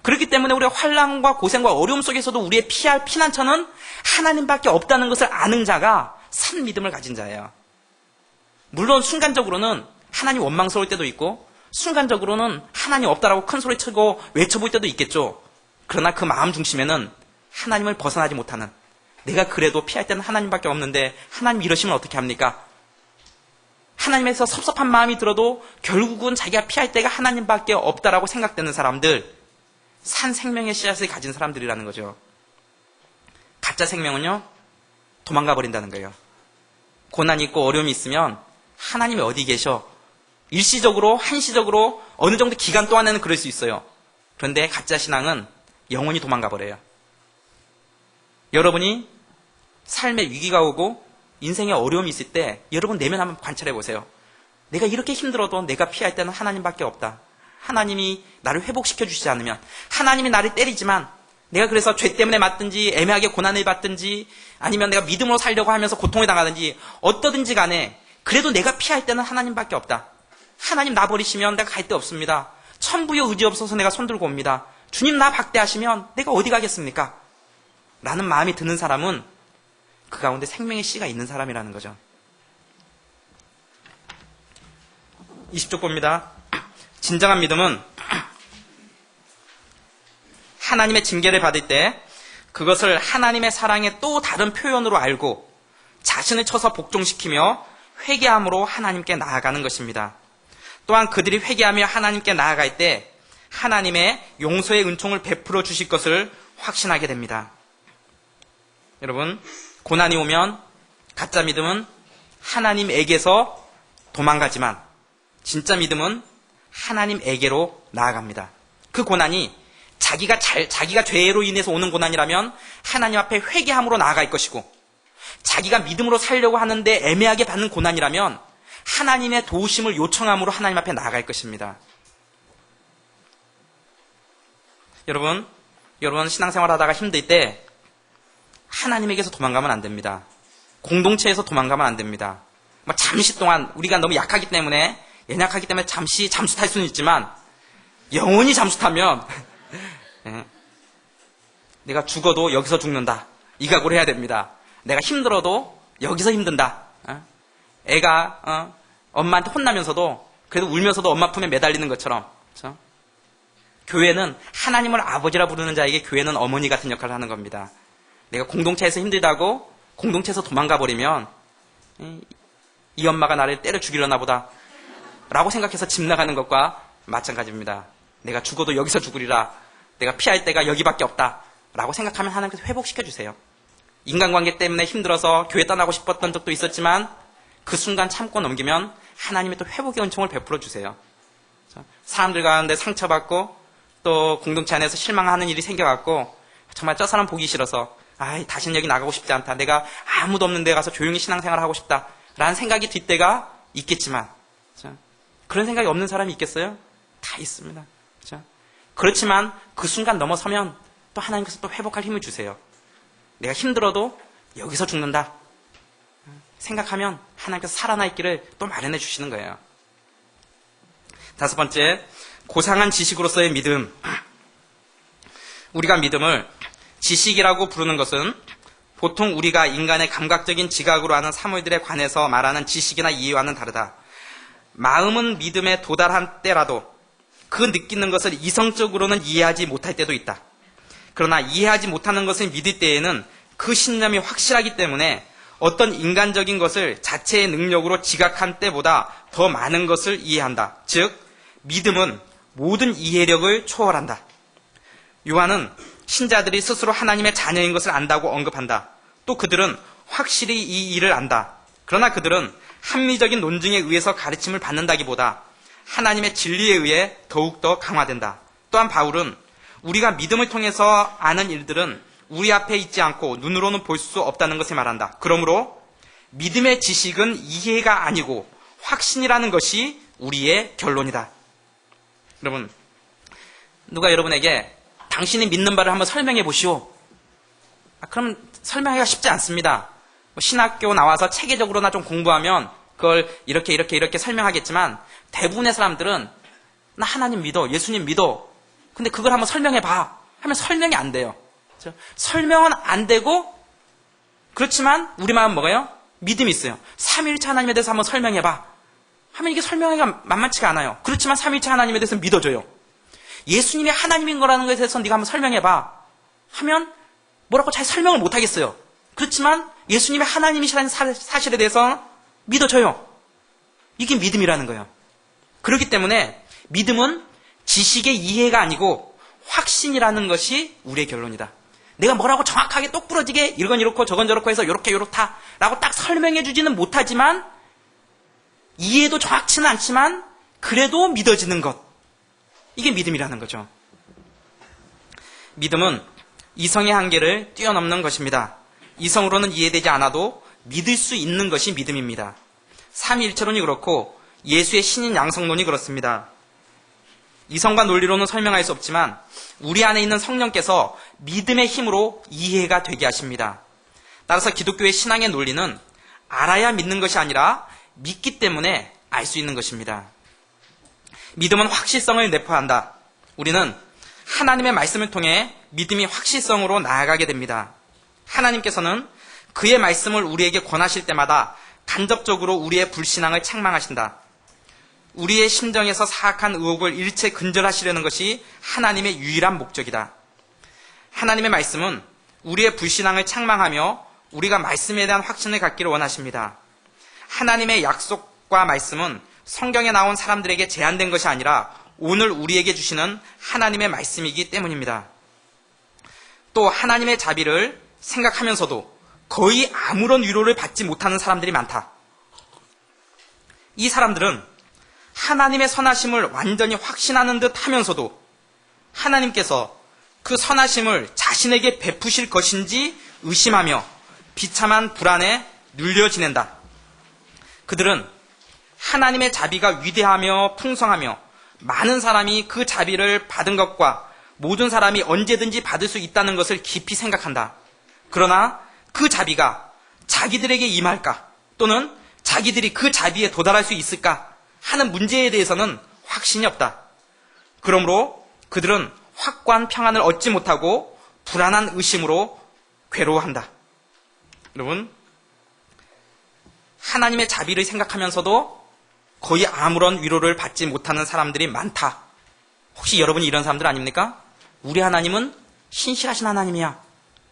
그렇기 때문에 우리가 환난과 고생과 어려움 속에서도 우리의 피할 피난처는 하나님밖에 없다는 것을 아는 자가 산 믿음을 가진 자예요. 물론 순간적으로는 하나님 원망스러울 때도 있고 순간적으로는 하나님 없다라고 큰 소리 치고 외쳐볼 때도 있겠죠. 그러나 그 마음 중심에는 하나님을 벗어나지 못하는, 내가 그래도 피할 때는 하나님밖에 없는데 하나님 이러시면 어떻게 합니까? 하나님에서 섭섭한 마음이 들어도 결국은 자기가 피할 때가 하나님밖에 없다라고 생각되는 사람들, 산 생명의 씨앗을 가진 사람들이라는 거죠. 가짜 생명은요, 도망가 버린다는 거예요. 고난이 있고 어려움이 있으면 하나님이 어디 계셔? 일시적으로, 한시적으로 어느 정도 기간 동안에는 그럴 수 있어요. 그런데 가짜 신앙은 영원히 도망가 버려요. 여러분이 삶에 위기가 오고 인생에 어려움이 있을 때 여러분 내면 한번 관찰해 보세요. 내가 이렇게 힘들어도 내가 피할 때는 하나님밖에 없다. 하나님이 나를 회복시켜 주시지 않으면, 하나님이 나를 때리지만 내가 그래서 죄 때문에 맞든지 애매하게 고난을 받든지 아니면 내가 믿음으로 살려고 하면서 고통을 당하든지 어떠든지 간에 그래도 내가 피할 때는 하나님밖에 없다. 하나님 나 버리시면 내가 갈 데 없습니다. 천부의 의지 없어서 내가 손들고 옵니다. 주님 나 박대하시면 내가 어디 가겠습니까? 라는 마음이 드는 사람은 그 가운데 생명의 씨가 있는 사람이라는 거죠. 20쪽 봅니다. 진정한 믿음은 하나님의 징계를 받을 때 그것을 하나님의 사랑의 또 다른 표현으로 알고 자신을 쳐서 복종시키며 회개함으로 하나님께 나아가는 것입니다. 또한 그들이 회개하며 하나님께 나아갈 때 하나님의 용서의 은총을 베풀어 주실 것을 확신하게 됩니다. 여러분, 고난이 오면 가짜 믿음은 하나님에게서 도망가지만 진짜 믿음은 하나님에게로 나아갑니다. 그 고난이 자기가 죄로 인해서 오는 고난이라면 하나님 앞에 회개함으로 나아갈 것이고, 자기가 믿음으로 살려고 하는데 애매하게 받는 고난이라면 하나님의 도우심을 요청함으로 하나님 앞에 나아갈 것입니다. 여러분 신앙생활 하다가 힘들 때 하나님에게서 도망가면 안 됩니다. 공동체에서 도망가면 안 됩니다. 잠시 동안 우리가 너무 약하기 때문에, 연약하기 때문에 잠시 잠수 탈 수는 있지만 영원히 잠수 타면 내가 죽어도 여기서 죽는다, 이 각오를 해야 됩니다. 내가 힘들어도 여기서 힘든다. 애가 엄마한테 혼나면서도 그래도 울면서도 엄마 품에 매달리는 것처럼, 그렇죠? 교회는 하나님을 아버지라 부르는 자에게 교회는 어머니 같은 역할을 하는 겁니다. 내가 공동체에서 힘들다고 공동체에서 도망가 버리면 이 엄마가 나를 때려 죽이려나 보다 라고 생각해서 집 나가는 것과 마찬가지입니다. 내가 죽어도 여기서 죽으리라, 내가 피할 데가 여기밖에 없다 라고 생각하면 하나님께서 회복시켜 주세요. 인간관계 때문에 힘들어서 교회 떠나고 싶었던 적도 있었지만 그 순간 참고 넘기면 하나님이 또 회복의 은총을 베풀어 주세요. 사람들 가운데 상처받고 또 공동체 안에서 실망하는 일이 생겨갖고 정말 저 사람 보기 싫어서 다시는 여기 나가고 싶지 않다, 내가 아무도 없는 데 가서 조용히 신앙생활을 하고 싶다 라는 생각이 들 때가 있겠지만, 그렇죠? 그런 생각이 없는 사람이 있겠어요? 다 있습니다. 그렇죠? 그렇지만 그 순간 넘어서면 또 하나님께서 또 회복할 힘을 주세요. 내가 힘들어도 여기서 죽는다 생각하면 하나님께서 살아날 길을 또 마련해 주시는 거예요. 5번째, 고상한 지식으로서의 믿음. 우리가 믿음을 지식이라고 부르는 것은 보통 우리가 인간의 감각적인 지각으로 하는 사물들에 관해서 말하는 지식이나 이해와는 다르다. 마음은 믿음에 도달한 때라도 그 느끼는 것을 이성적으로는 이해하지 못할 때도 있다. 그러나 이해하지 못하는 것을 믿을 때에는 그 신념이 확실하기 때문에 어떤 인간적인 것을 자체의 능력으로 지각한 때보다 더 많은 것을 이해한다. 즉, 믿음은 모든 이해력을 초월한다. 요한은 신자들이 스스로 하나님의 자녀인 것을 안다고 언급한다. 또 그들은 확실히 이 일을 안다. 그러나 그들은 합리적인 논증에 의해서 가르침을 받는다기보다 하나님의 진리에 의해 더욱더 강화된다. 또한 바울은 우리가 믿음을 통해서 아는 일들은 우리 앞에 있지 않고 눈으로는 볼 수 없다는 것을 말한다. 그러므로 믿음의 지식은 이해가 아니고 확신이라는 것이 우리의 결론이다. 여러분, 누가 여러분에게 당신이 믿는 바를 한번 설명해 보시오. 그럼 설명하기가 쉽지 않습니다. 신학교 나와서 체계적으로나 좀 공부하면 그걸 이렇게 설명하겠지만 대부분의 사람들은 나 하나님 믿어, 예수님 믿어. 근데 그걸 한번 설명해 봐 하면 설명이 안 돼요. 그렇죠? 설명은 안 되고 그렇지만 우리 마음 뭐가요? 믿음이 있어요. 삼위일체 하나님에 대해서 한번 설명해 봐 하면 이게 설명하기가 만만치가 않아요. 그렇지만 삼위일체 하나님에 대해서 믿어줘요. 예수님이 하나님인 거라는 것에 대해서 네가 한번 설명해 봐 하면 뭐라고 잘 설명을 못 하겠어요. 그렇지만 예수님이 하나님이시라는 사실에 대해서 믿어줘요. 이게 믿음이라는 거예요. 그렇기 때문에 믿음은 지식의 이해가 아니고 확신이라는 것이 우리의 결론이다. 내가 뭐라고 정확하게 똑부러지게 이건 이렇고 저건 저렇고 해서 요렇게 요렇다 라고 딱 설명해 주지는 못하지만 이해도 정확치는 않지만 그래도 믿어지는 것. 이게 믿음이라는 거죠. 믿음은 이성의 한계를 뛰어넘는 것입니다. 이성으로는 이해되지 않아도 믿을 수 있는 것이 믿음입니다. 삼위일체론이 그렇고 예수의 신인 양성론이 그렇습니다. 이성과 논리로는 설명할 수 없지만 우리 안에 있는 성령께서 믿음의 힘으로 이해가 되게 하십니다. 따라서 기독교의 신앙의 논리는 알아야 믿는 것이 아니라 믿기 때문에 알 수 있는 것입니다. 믿음은 확실성을 내포한다. 우리는 하나님의 말씀을 통해 믿음이 확실성으로 나아가게 됩니다. 하나님께서는 그의 말씀을 우리에게 권하실 때마다 간접적으로 우리의 불신앙을 책망하신다. 우리의 심정에서 사악한 의혹을 일체 근절하시려는 것이 하나님의 유일한 목적이다. 하나님의 말씀은 우리의 불신앙을 책망하며 우리가 말씀에 대한 확신을 갖기를 원하십니다. 하나님의 약속과 말씀은 성경에 나온 사람들에게 제한된 것이 아니라 오늘 우리에게 주시는 하나님의 말씀이기 때문입니다. 또 하나님의 자비를 생각하면서도 거의 아무런 위로를 받지 못하는 사람들이 많다. 이 사람들은 하나님의 선하심을 완전히 확신하는 듯 하면서도 하나님께서 그 선하심을 자신에게 베푸실 것인지 의심하며 비참한 불안에 눌려 지낸다. 그들은 하나님의 자비가 위대하며 풍성하며 많은 사람이 그 자비를 받은 것과 모든 사람이 언제든지 받을 수 있다는 것을 깊이 생각한다. 그러나 그 자비가 자기들에게 임할까 또는 자기들이 그 자비에 도달할 수 있을까 하는 문제에 대해서는 확신이 없다. 그러므로 그들은 확고한 평안을 얻지 못하고 불안한 의심으로 괴로워한다. 여러분, 하나님의 자비를 생각하면서도 거의 아무런 위로를 받지 못하는 사람들이 많다. 혹시 여러분이 이런 사람들 아닙니까? 우리 하나님은 신실하신 하나님이야.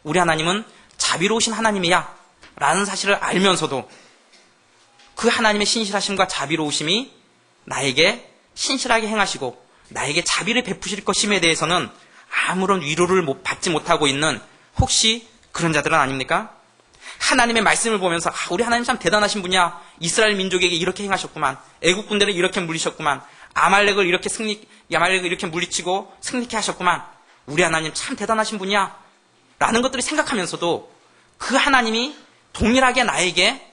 우리 하나님은 자비로우신 하나님이야. 라는 사실을 알면서도 그 하나님의 신실하심과 자비로우심이 나에게 신실하게 행하시고 나에게 자비를 베푸실 것임에 대해서는 아무런 위로를 받지 못하고 있는 혹시 그런 자들은 아닙니까? 하나님의 말씀을 보면서 우리 하나님 참 대단하신 분이야. 이스라엘 민족에게 이렇게 행하셨구만. 애국 군대를 이렇게 물리셨구만. 아말렉을 이렇게 물리치고 승리케 하셨구만. 우리 하나님 참 대단하신 분이야. 라는 것들을 생각하면서도 그 하나님이 동일하게 나에게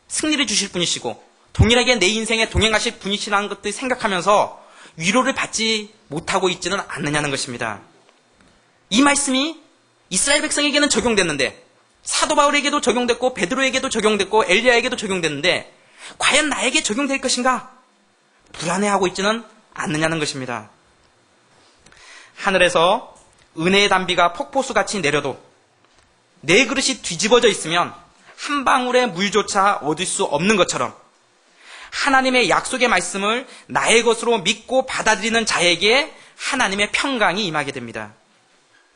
승리를 주실 분이시고 동일하게 내 인생에 동행하실 분이시라는 것들을 생각하면서 위로를 받지 못하고 있지는 않느냐는 것입니다. 이 말씀이 이스라엘 백성에게는 적용됐는데 사도 바울에게도 적용됐고 베드로에게도 적용됐고 엘리야에게도 적용됐는데 과연 나에게 적용될 것인가? 불안해하고 있지는 않느냐는 것입니다. 하늘에서 은혜의 단비가 폭포수같이 내려도 내 그릇이 뒤집어져 있으면 한 방울의 물조차 얻을 수 없는 것처럼 하나님의 약속의 말씀을 나의 것으로 믿고 받아들이는 자에게 하나님의 평강이 임하게 됩니다.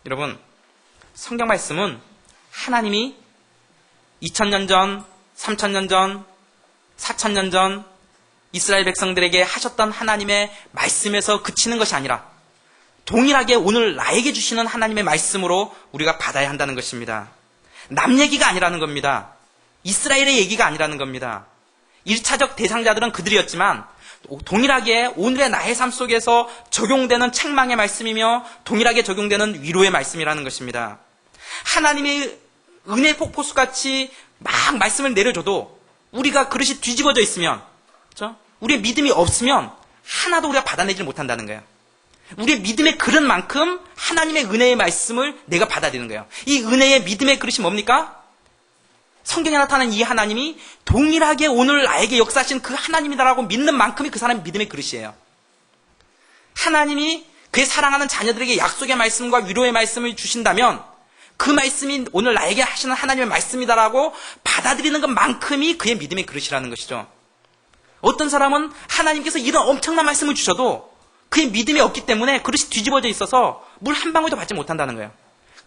여러분, 성경 말씀은 하나님이 2000년 전, 3000년 전, 4000년 전 이스라엘 백성들에게 하셨던 하나님의 말씀에서 그치는 것이 아니라 동일하게 오늘 나에게 주시는 하나님의 말씀으로 우리가 받아야 한다는 것입니다. 남 얘기가 아니라는 겁니다. 이스라엘의 얘기가 아니라는 겁니다. 1차적 대상자들은 그들이었지만 동일하게 오늘의 나의 삶 속에서 적용되는 책망의 말씀이며 동일하게 적용되는 위로의 말씀이라는 것입니다. 하나님의 은혜 폭포수같이 막 말씀을 내려줘도 우리가 그릇이 뒤집어져 있으면, 그렇죠? 우리의 믿음이 없으면 하나도 우리가 받아내지 못한다는 거예요. 우리의 믿음의 그릇만큼 하나님의 은혜의 말씀을 내가 받아들이는 거예요. 이 은혜의 믿음의 그릇이 뭡니까? 성경에 나타나는 이 하나님이 동일하게 오늘 나에게 역사하신 그 하나님이다라고 믿는 만큼이 그 사람의 믿음의 그릇이에요. 하나님이 그의 사랑하는 자녀들에게 약속의 말씀과 위로의 말씀을 주신다면 그 말씀이 오늘 나에게 하시는 하나님의 말씀이다라고 받아들이는 것만큼이 그의 믿음의 그릇이라는 것이죠. 어떤 사람은 하나님께서 이런 엄청난 말씀을 주셔도 그의 믿음이 없기 때문에 그릇이 뒤집어져 있어서 물 한 방울도 받지 못한다는 거예요.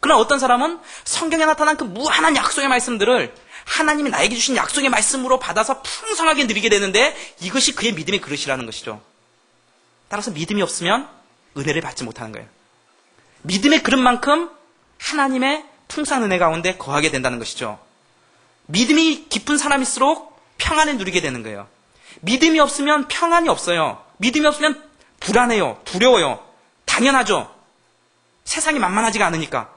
그러나 어떤 사람은 성경에 나타난 그 무한한 약속의 말씀들을 하나님이 나에게 주신 약속의 말씀으로 받아서 풍성하게 누리게 되는데 이것이 그의 믿음의 그릇이라는 것이죠. 따라서 믿음이 없으면 은혜를 받지 못하는 거예요. 믿음의 그릇만큼 하나님의 풍성한 은혜 가운데 거하게 된다는 것이죠. 믿음이 깊은 사람일수록 평안을 누리게 되는 거예요. 믿음이 없으면 평안이 없어요. 믿음이 없으면 불안해요. 두려워요. 당연하죠. 세상이 만만하지가 않으니까.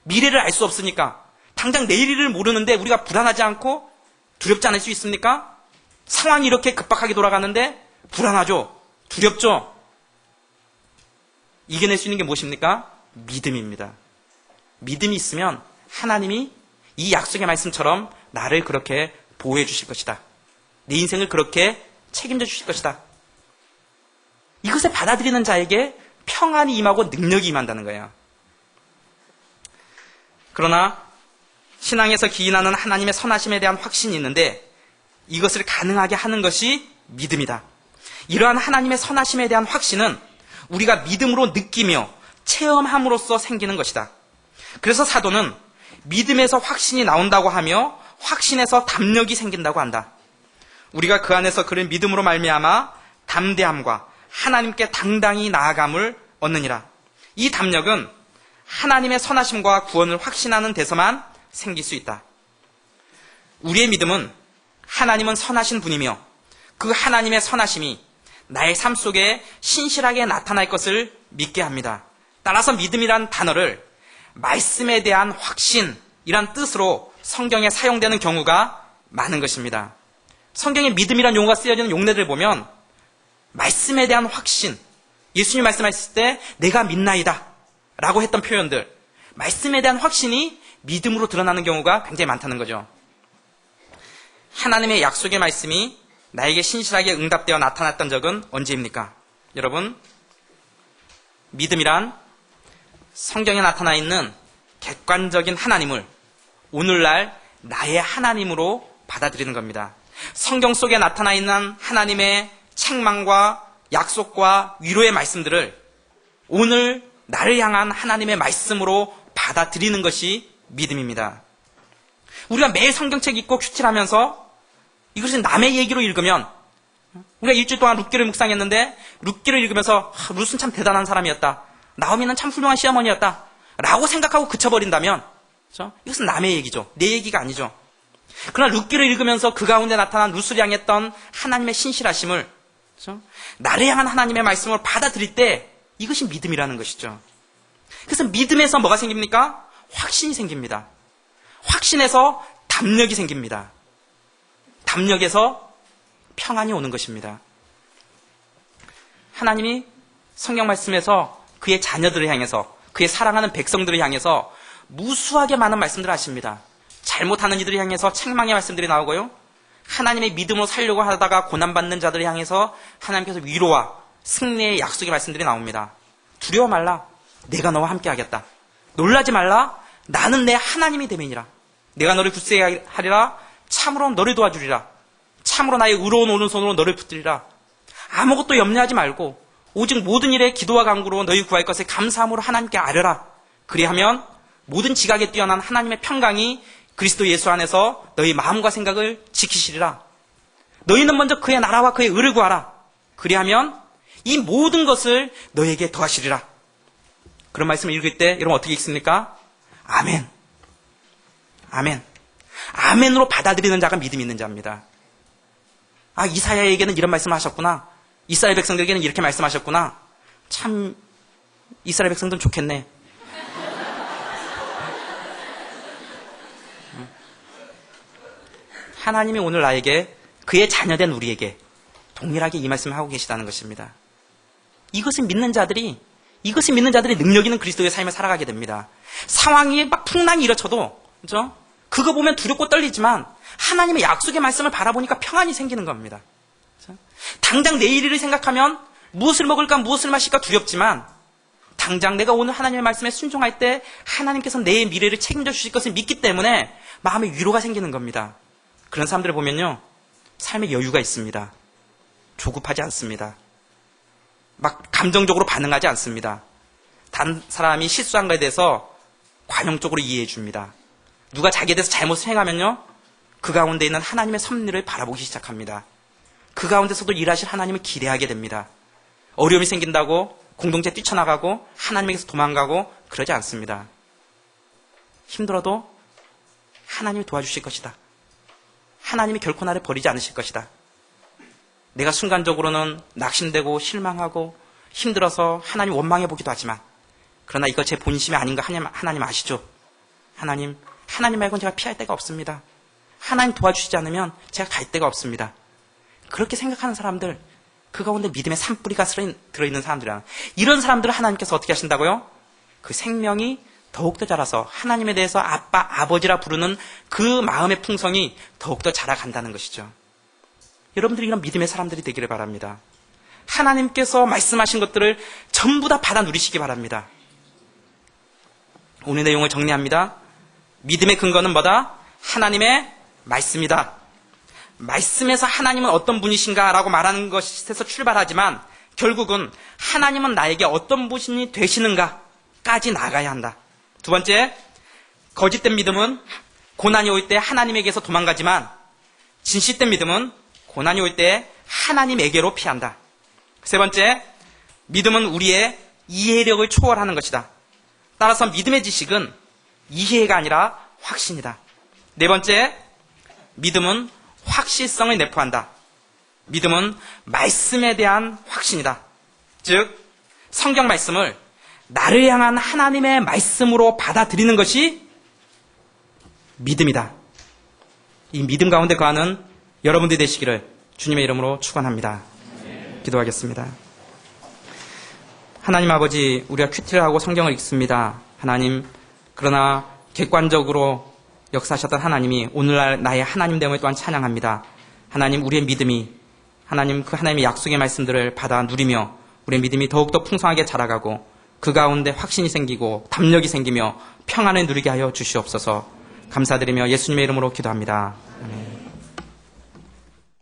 미래를 알 수 없으니까. 당장 내일을 모르는데 우리가 불안하지 않고 두렵지 않을 수 있습니까? 상황이 이렇게 급박하게 돌아가는데 불안하죠. 두렵죠. 이겨낼 수 있는 게 무엇입니까? 믿음입니다. 믿음이 있으면 하나님이 이 약속의 말씀처럼 나를 그렇게 보호해 주실 것이다. 내 인생을 그렇게 책임져 주실 것이다. 이것을 받아들이는 자에게 평안이 임하고 능력이 임한다는 거예요. 그러나 신앙에서 기인하는 하나님의 선하심에 대한 확신이 있는데 이것을 가능하게 하는 것이 믿음이다. 이러한 하나님의 선하심에 대한 확신은 우리가 믿음으로 느끼며 체험함으로써 생기는 것이다. 그래서 사도는 믿음에서 확신이 나온다고 하며 확신에서 담력이 생긴다고 한다. 우리가 그 안에서 그를 믿음으로 말미암아 담대함과 하나님께 당당히 나아감을 얻느니라. 이 담력은 하나님의 선하심과 구원을 확신하는 데서만 생길 수 있다. 우리의 믿음은 하나님은 선하신 분이며 그 하나님의 선하심이 나의 삶 속에 신실하게 나타날 것을 믿게 합니다. 따라서 믿음이란 단어를 말씀에 대한 확신이란 뜻으로 성경에 사용되는 경우가 많은 것입니다. 성경에 믿음이란 용어가 쓰여지는 용례들을 보면 말씀에 대한 확신, 예수님 말씀하셨을 때 내가 믿나이다 라고 했던 표현들, 말씀에 대한 확신이 믿음으로 드러나는 경우가 굉장히 많다는 거죠. 하나님의 약속의 말씀이 나에게 신실하게 응답되어 나타났던 적은 언제입니까? 여러분, 믿음이란 성경에 나타나 있는 객관적인 하나님을 오늘날 나의 하나님으로 받아들이는 겁니다. 성경 속에 나타나 있는 하나님의 책망과 약속과 위로의 말씀들을 오늘 나를 향한 하나님의 말씀으로 받아들이는 것이 믿음입니다. 우리가 매일 성경책 읽고 큐티하면서 이것을 남의 얘기로 읽으면, 우리가 일주일 동안 룻기를 묵상했는데 룻기를 읽으면서 룻은 참 대단한 사람이었다, 나오미는 참 훌륭한 시어머니였다 라고 생각하고 그쳐버린다면, 그렇죠? 이것은 남의 얘기죠. 내 얘기가 아니죠. 그러나 룻기를 읽으면서 그 가운데 나타난 룻을 향했던 하나님의 신실하심을, 그렇죠? 나를 향한 하나님의 말씀을 받아들일 때 이것이 믿음이라는 것이죠. 그래서 믿음에서 뭐가 생깁니까? 확신이 생깁니다. 확신에서 담력이 생깁니다. 담력에서 평안이 오는 것입니다. 하나님이 성경 말씀에서 그의 자녀들을 향해서, 그의 사랑하는 백성들을 향해서 무수하게 많은 말씀들을 하십니다. 잘못하는 이들을 향해서 책망의 말씀들이 나오고요, 하나님의 믿음으로 살려고 하다가 고난받는 자들을 향해서 하나님께서 위로와 승리의 약속의 말씀들이 나옵니다. 두려워 말라, 내가 너와 함께 하겠다. 놀라지 말라, 나는 내 하나님이 됨이니라. 내가 너를 굳세게 하리라. 참으로 너를 도와주리라. 참으로 나의 의로운 오른손으로 너를 붙들리라. 아무것도 염려하지 말고 오직 모든 일에 기도와 간구로 너희 구할 것을 감사함으로 하나님께 아뢰라. 그리하면 모든 지각에 뛰어난 하나님의 평강이 그리스도 예수 안에서 너희 마음과 생각을 지키시리라. 너희는 먼저 그의 나라와 그의 의를 구하라. 그리하면 이 모든 것을 너에게 더하시리라. 그런 말씀을 읽을 때 여러분 어떻게 읽습니까? 아멘. 아멘. 아멘으로 받아들이는 자가 믿음이 있는 자입니다. 아, 이사야에게는 이런 말씀을 하셨구나. 이스라엘 백성들에게는 이렇게 말씀하셨구나. 참 이스라엘 백성들은 좋겠네. 하나님이 오늘 나에게, 그의 자녀된 우리에게 동일하게 이 말씀을 하고 계시다는 것입니다. 이것을 믿는 자들이 능력 있는 그리스도의 삶을 살아가게 됩니다. 상황이 막 풍랑이 일어쳐도, 그죠? 그거 보면 두렵고 떨리지만 하나님의 약속의 말씀을 바라보니까 평안이 생기는 겁니다. 그죠? 당장 내일 일을 생각하면 무엇을 먹을까 무엇을 마실까 두렵지만 당장 내가 오늘 하나님의 말씀에 순종할 때 하나님께서 내 미래를 책임져 주실 것을 믿기 때문에 마음에 위로가 생기는 겁니다. 그런 사람들을 보면요, 삶에 여유가 있습니다. 조급하지 않습니다. 막 감정적으로 반응하지 않습니다. 다른 사람이 실수한 것에 대해서 관용적으로 이해해 줍니다. 누가 자기에 대해서 잘못을 행하면요, 그 가운데 있는 하나님의 섭리를 바라보기 시작합니다. 그 가운데서도 일하실 하나님을 기대하게 됩니다. 어려움이 생긴다고 공동체 뛰쳐나가고 하나님에게서 도망가고 그러지 않습니다. 힘들어도 하나님이 도와주실 것이다. 하나님이 결코 나를 버리지 않으실 것이다. 내가 순간적으로는 낙심되고 실망하고 힘들어서 하나님 원망해 보기도 하지만, 그러나 이거 제 본심이 아닌 거 하나님 아시죠? 하나님 말고는 제가 피할 데가 없습니다. 하나님 도와주시지 않으면 제가 갈 데가 없습니다. 그렇게 생각하는 사람들, 그 가운데 믿음의 산뿌리가 들어있는 사람들이야. 이런 사람들을 하나님께서 어떻게 하신다고요? 그 생명이 더욱더 자라서 하나님에 대해서 아빠, 아버지라 부르는 그 마음의 풍성이 더욱더 자라간다는 것이죠. 여러분들이 이런 믿음의 사람들이 되기를 바랍니다. 하나님께서 말씀하신 것들을 전부 다 받아 누리시기 바랍니다. 오늘 내용을 정리합니다. 믿음의 근거는 뭐다? 하나님의 말씀이다. 말씀에서 하나님은 어떤 분이신가 라고 말하는 것에서 출발하지만 결국은 하나님은 나에게 어떤 분이 되시는가 까지 나가야 한다. 두 번째, 거짓된 믿음은 고난이 올 때 하나님에게서 도망가지만 진실된 믿음은 고난이 올 때 하나님에게로 피한다. 세 번째, 믿음은 우리의 이해력을 초월하는 것이다. 따라서 믿음의 지식은 이해가 아니라 확신이다. 네 번째, 믿음은 확실성을 내포한다. 믿음은 말씀에 대한 확신이다. 즉, 성경 말씀을 나를 향한 하나님의 말씀으로 받아들이는 것이 믿음이다. 이 믿음 가운데 거하는 여러분들이 되시기를 주님의 이름으로 축원합니다. 기도하겠습니다. 하나님 아버지, 우리가 큐티를 하고 성경을 읽습니다. 하나님, 그러나 객관적으로 역사하셨던 하나님이 오늘날 나의 하나님됨을 또한 찬양합니다. 하나님, 우리의 믿음이 하나님 그 하나님의 약속의 말씀들을 받아 누리며 우리의 믿음이 더욱더 풍성하게 자라가고 그 가운데 확신이 생기고 담력이 생기며 평안을 누리게 하여 주시옵소서. 감사드리며 예수님의 이름으로 기도합니다. 아멘.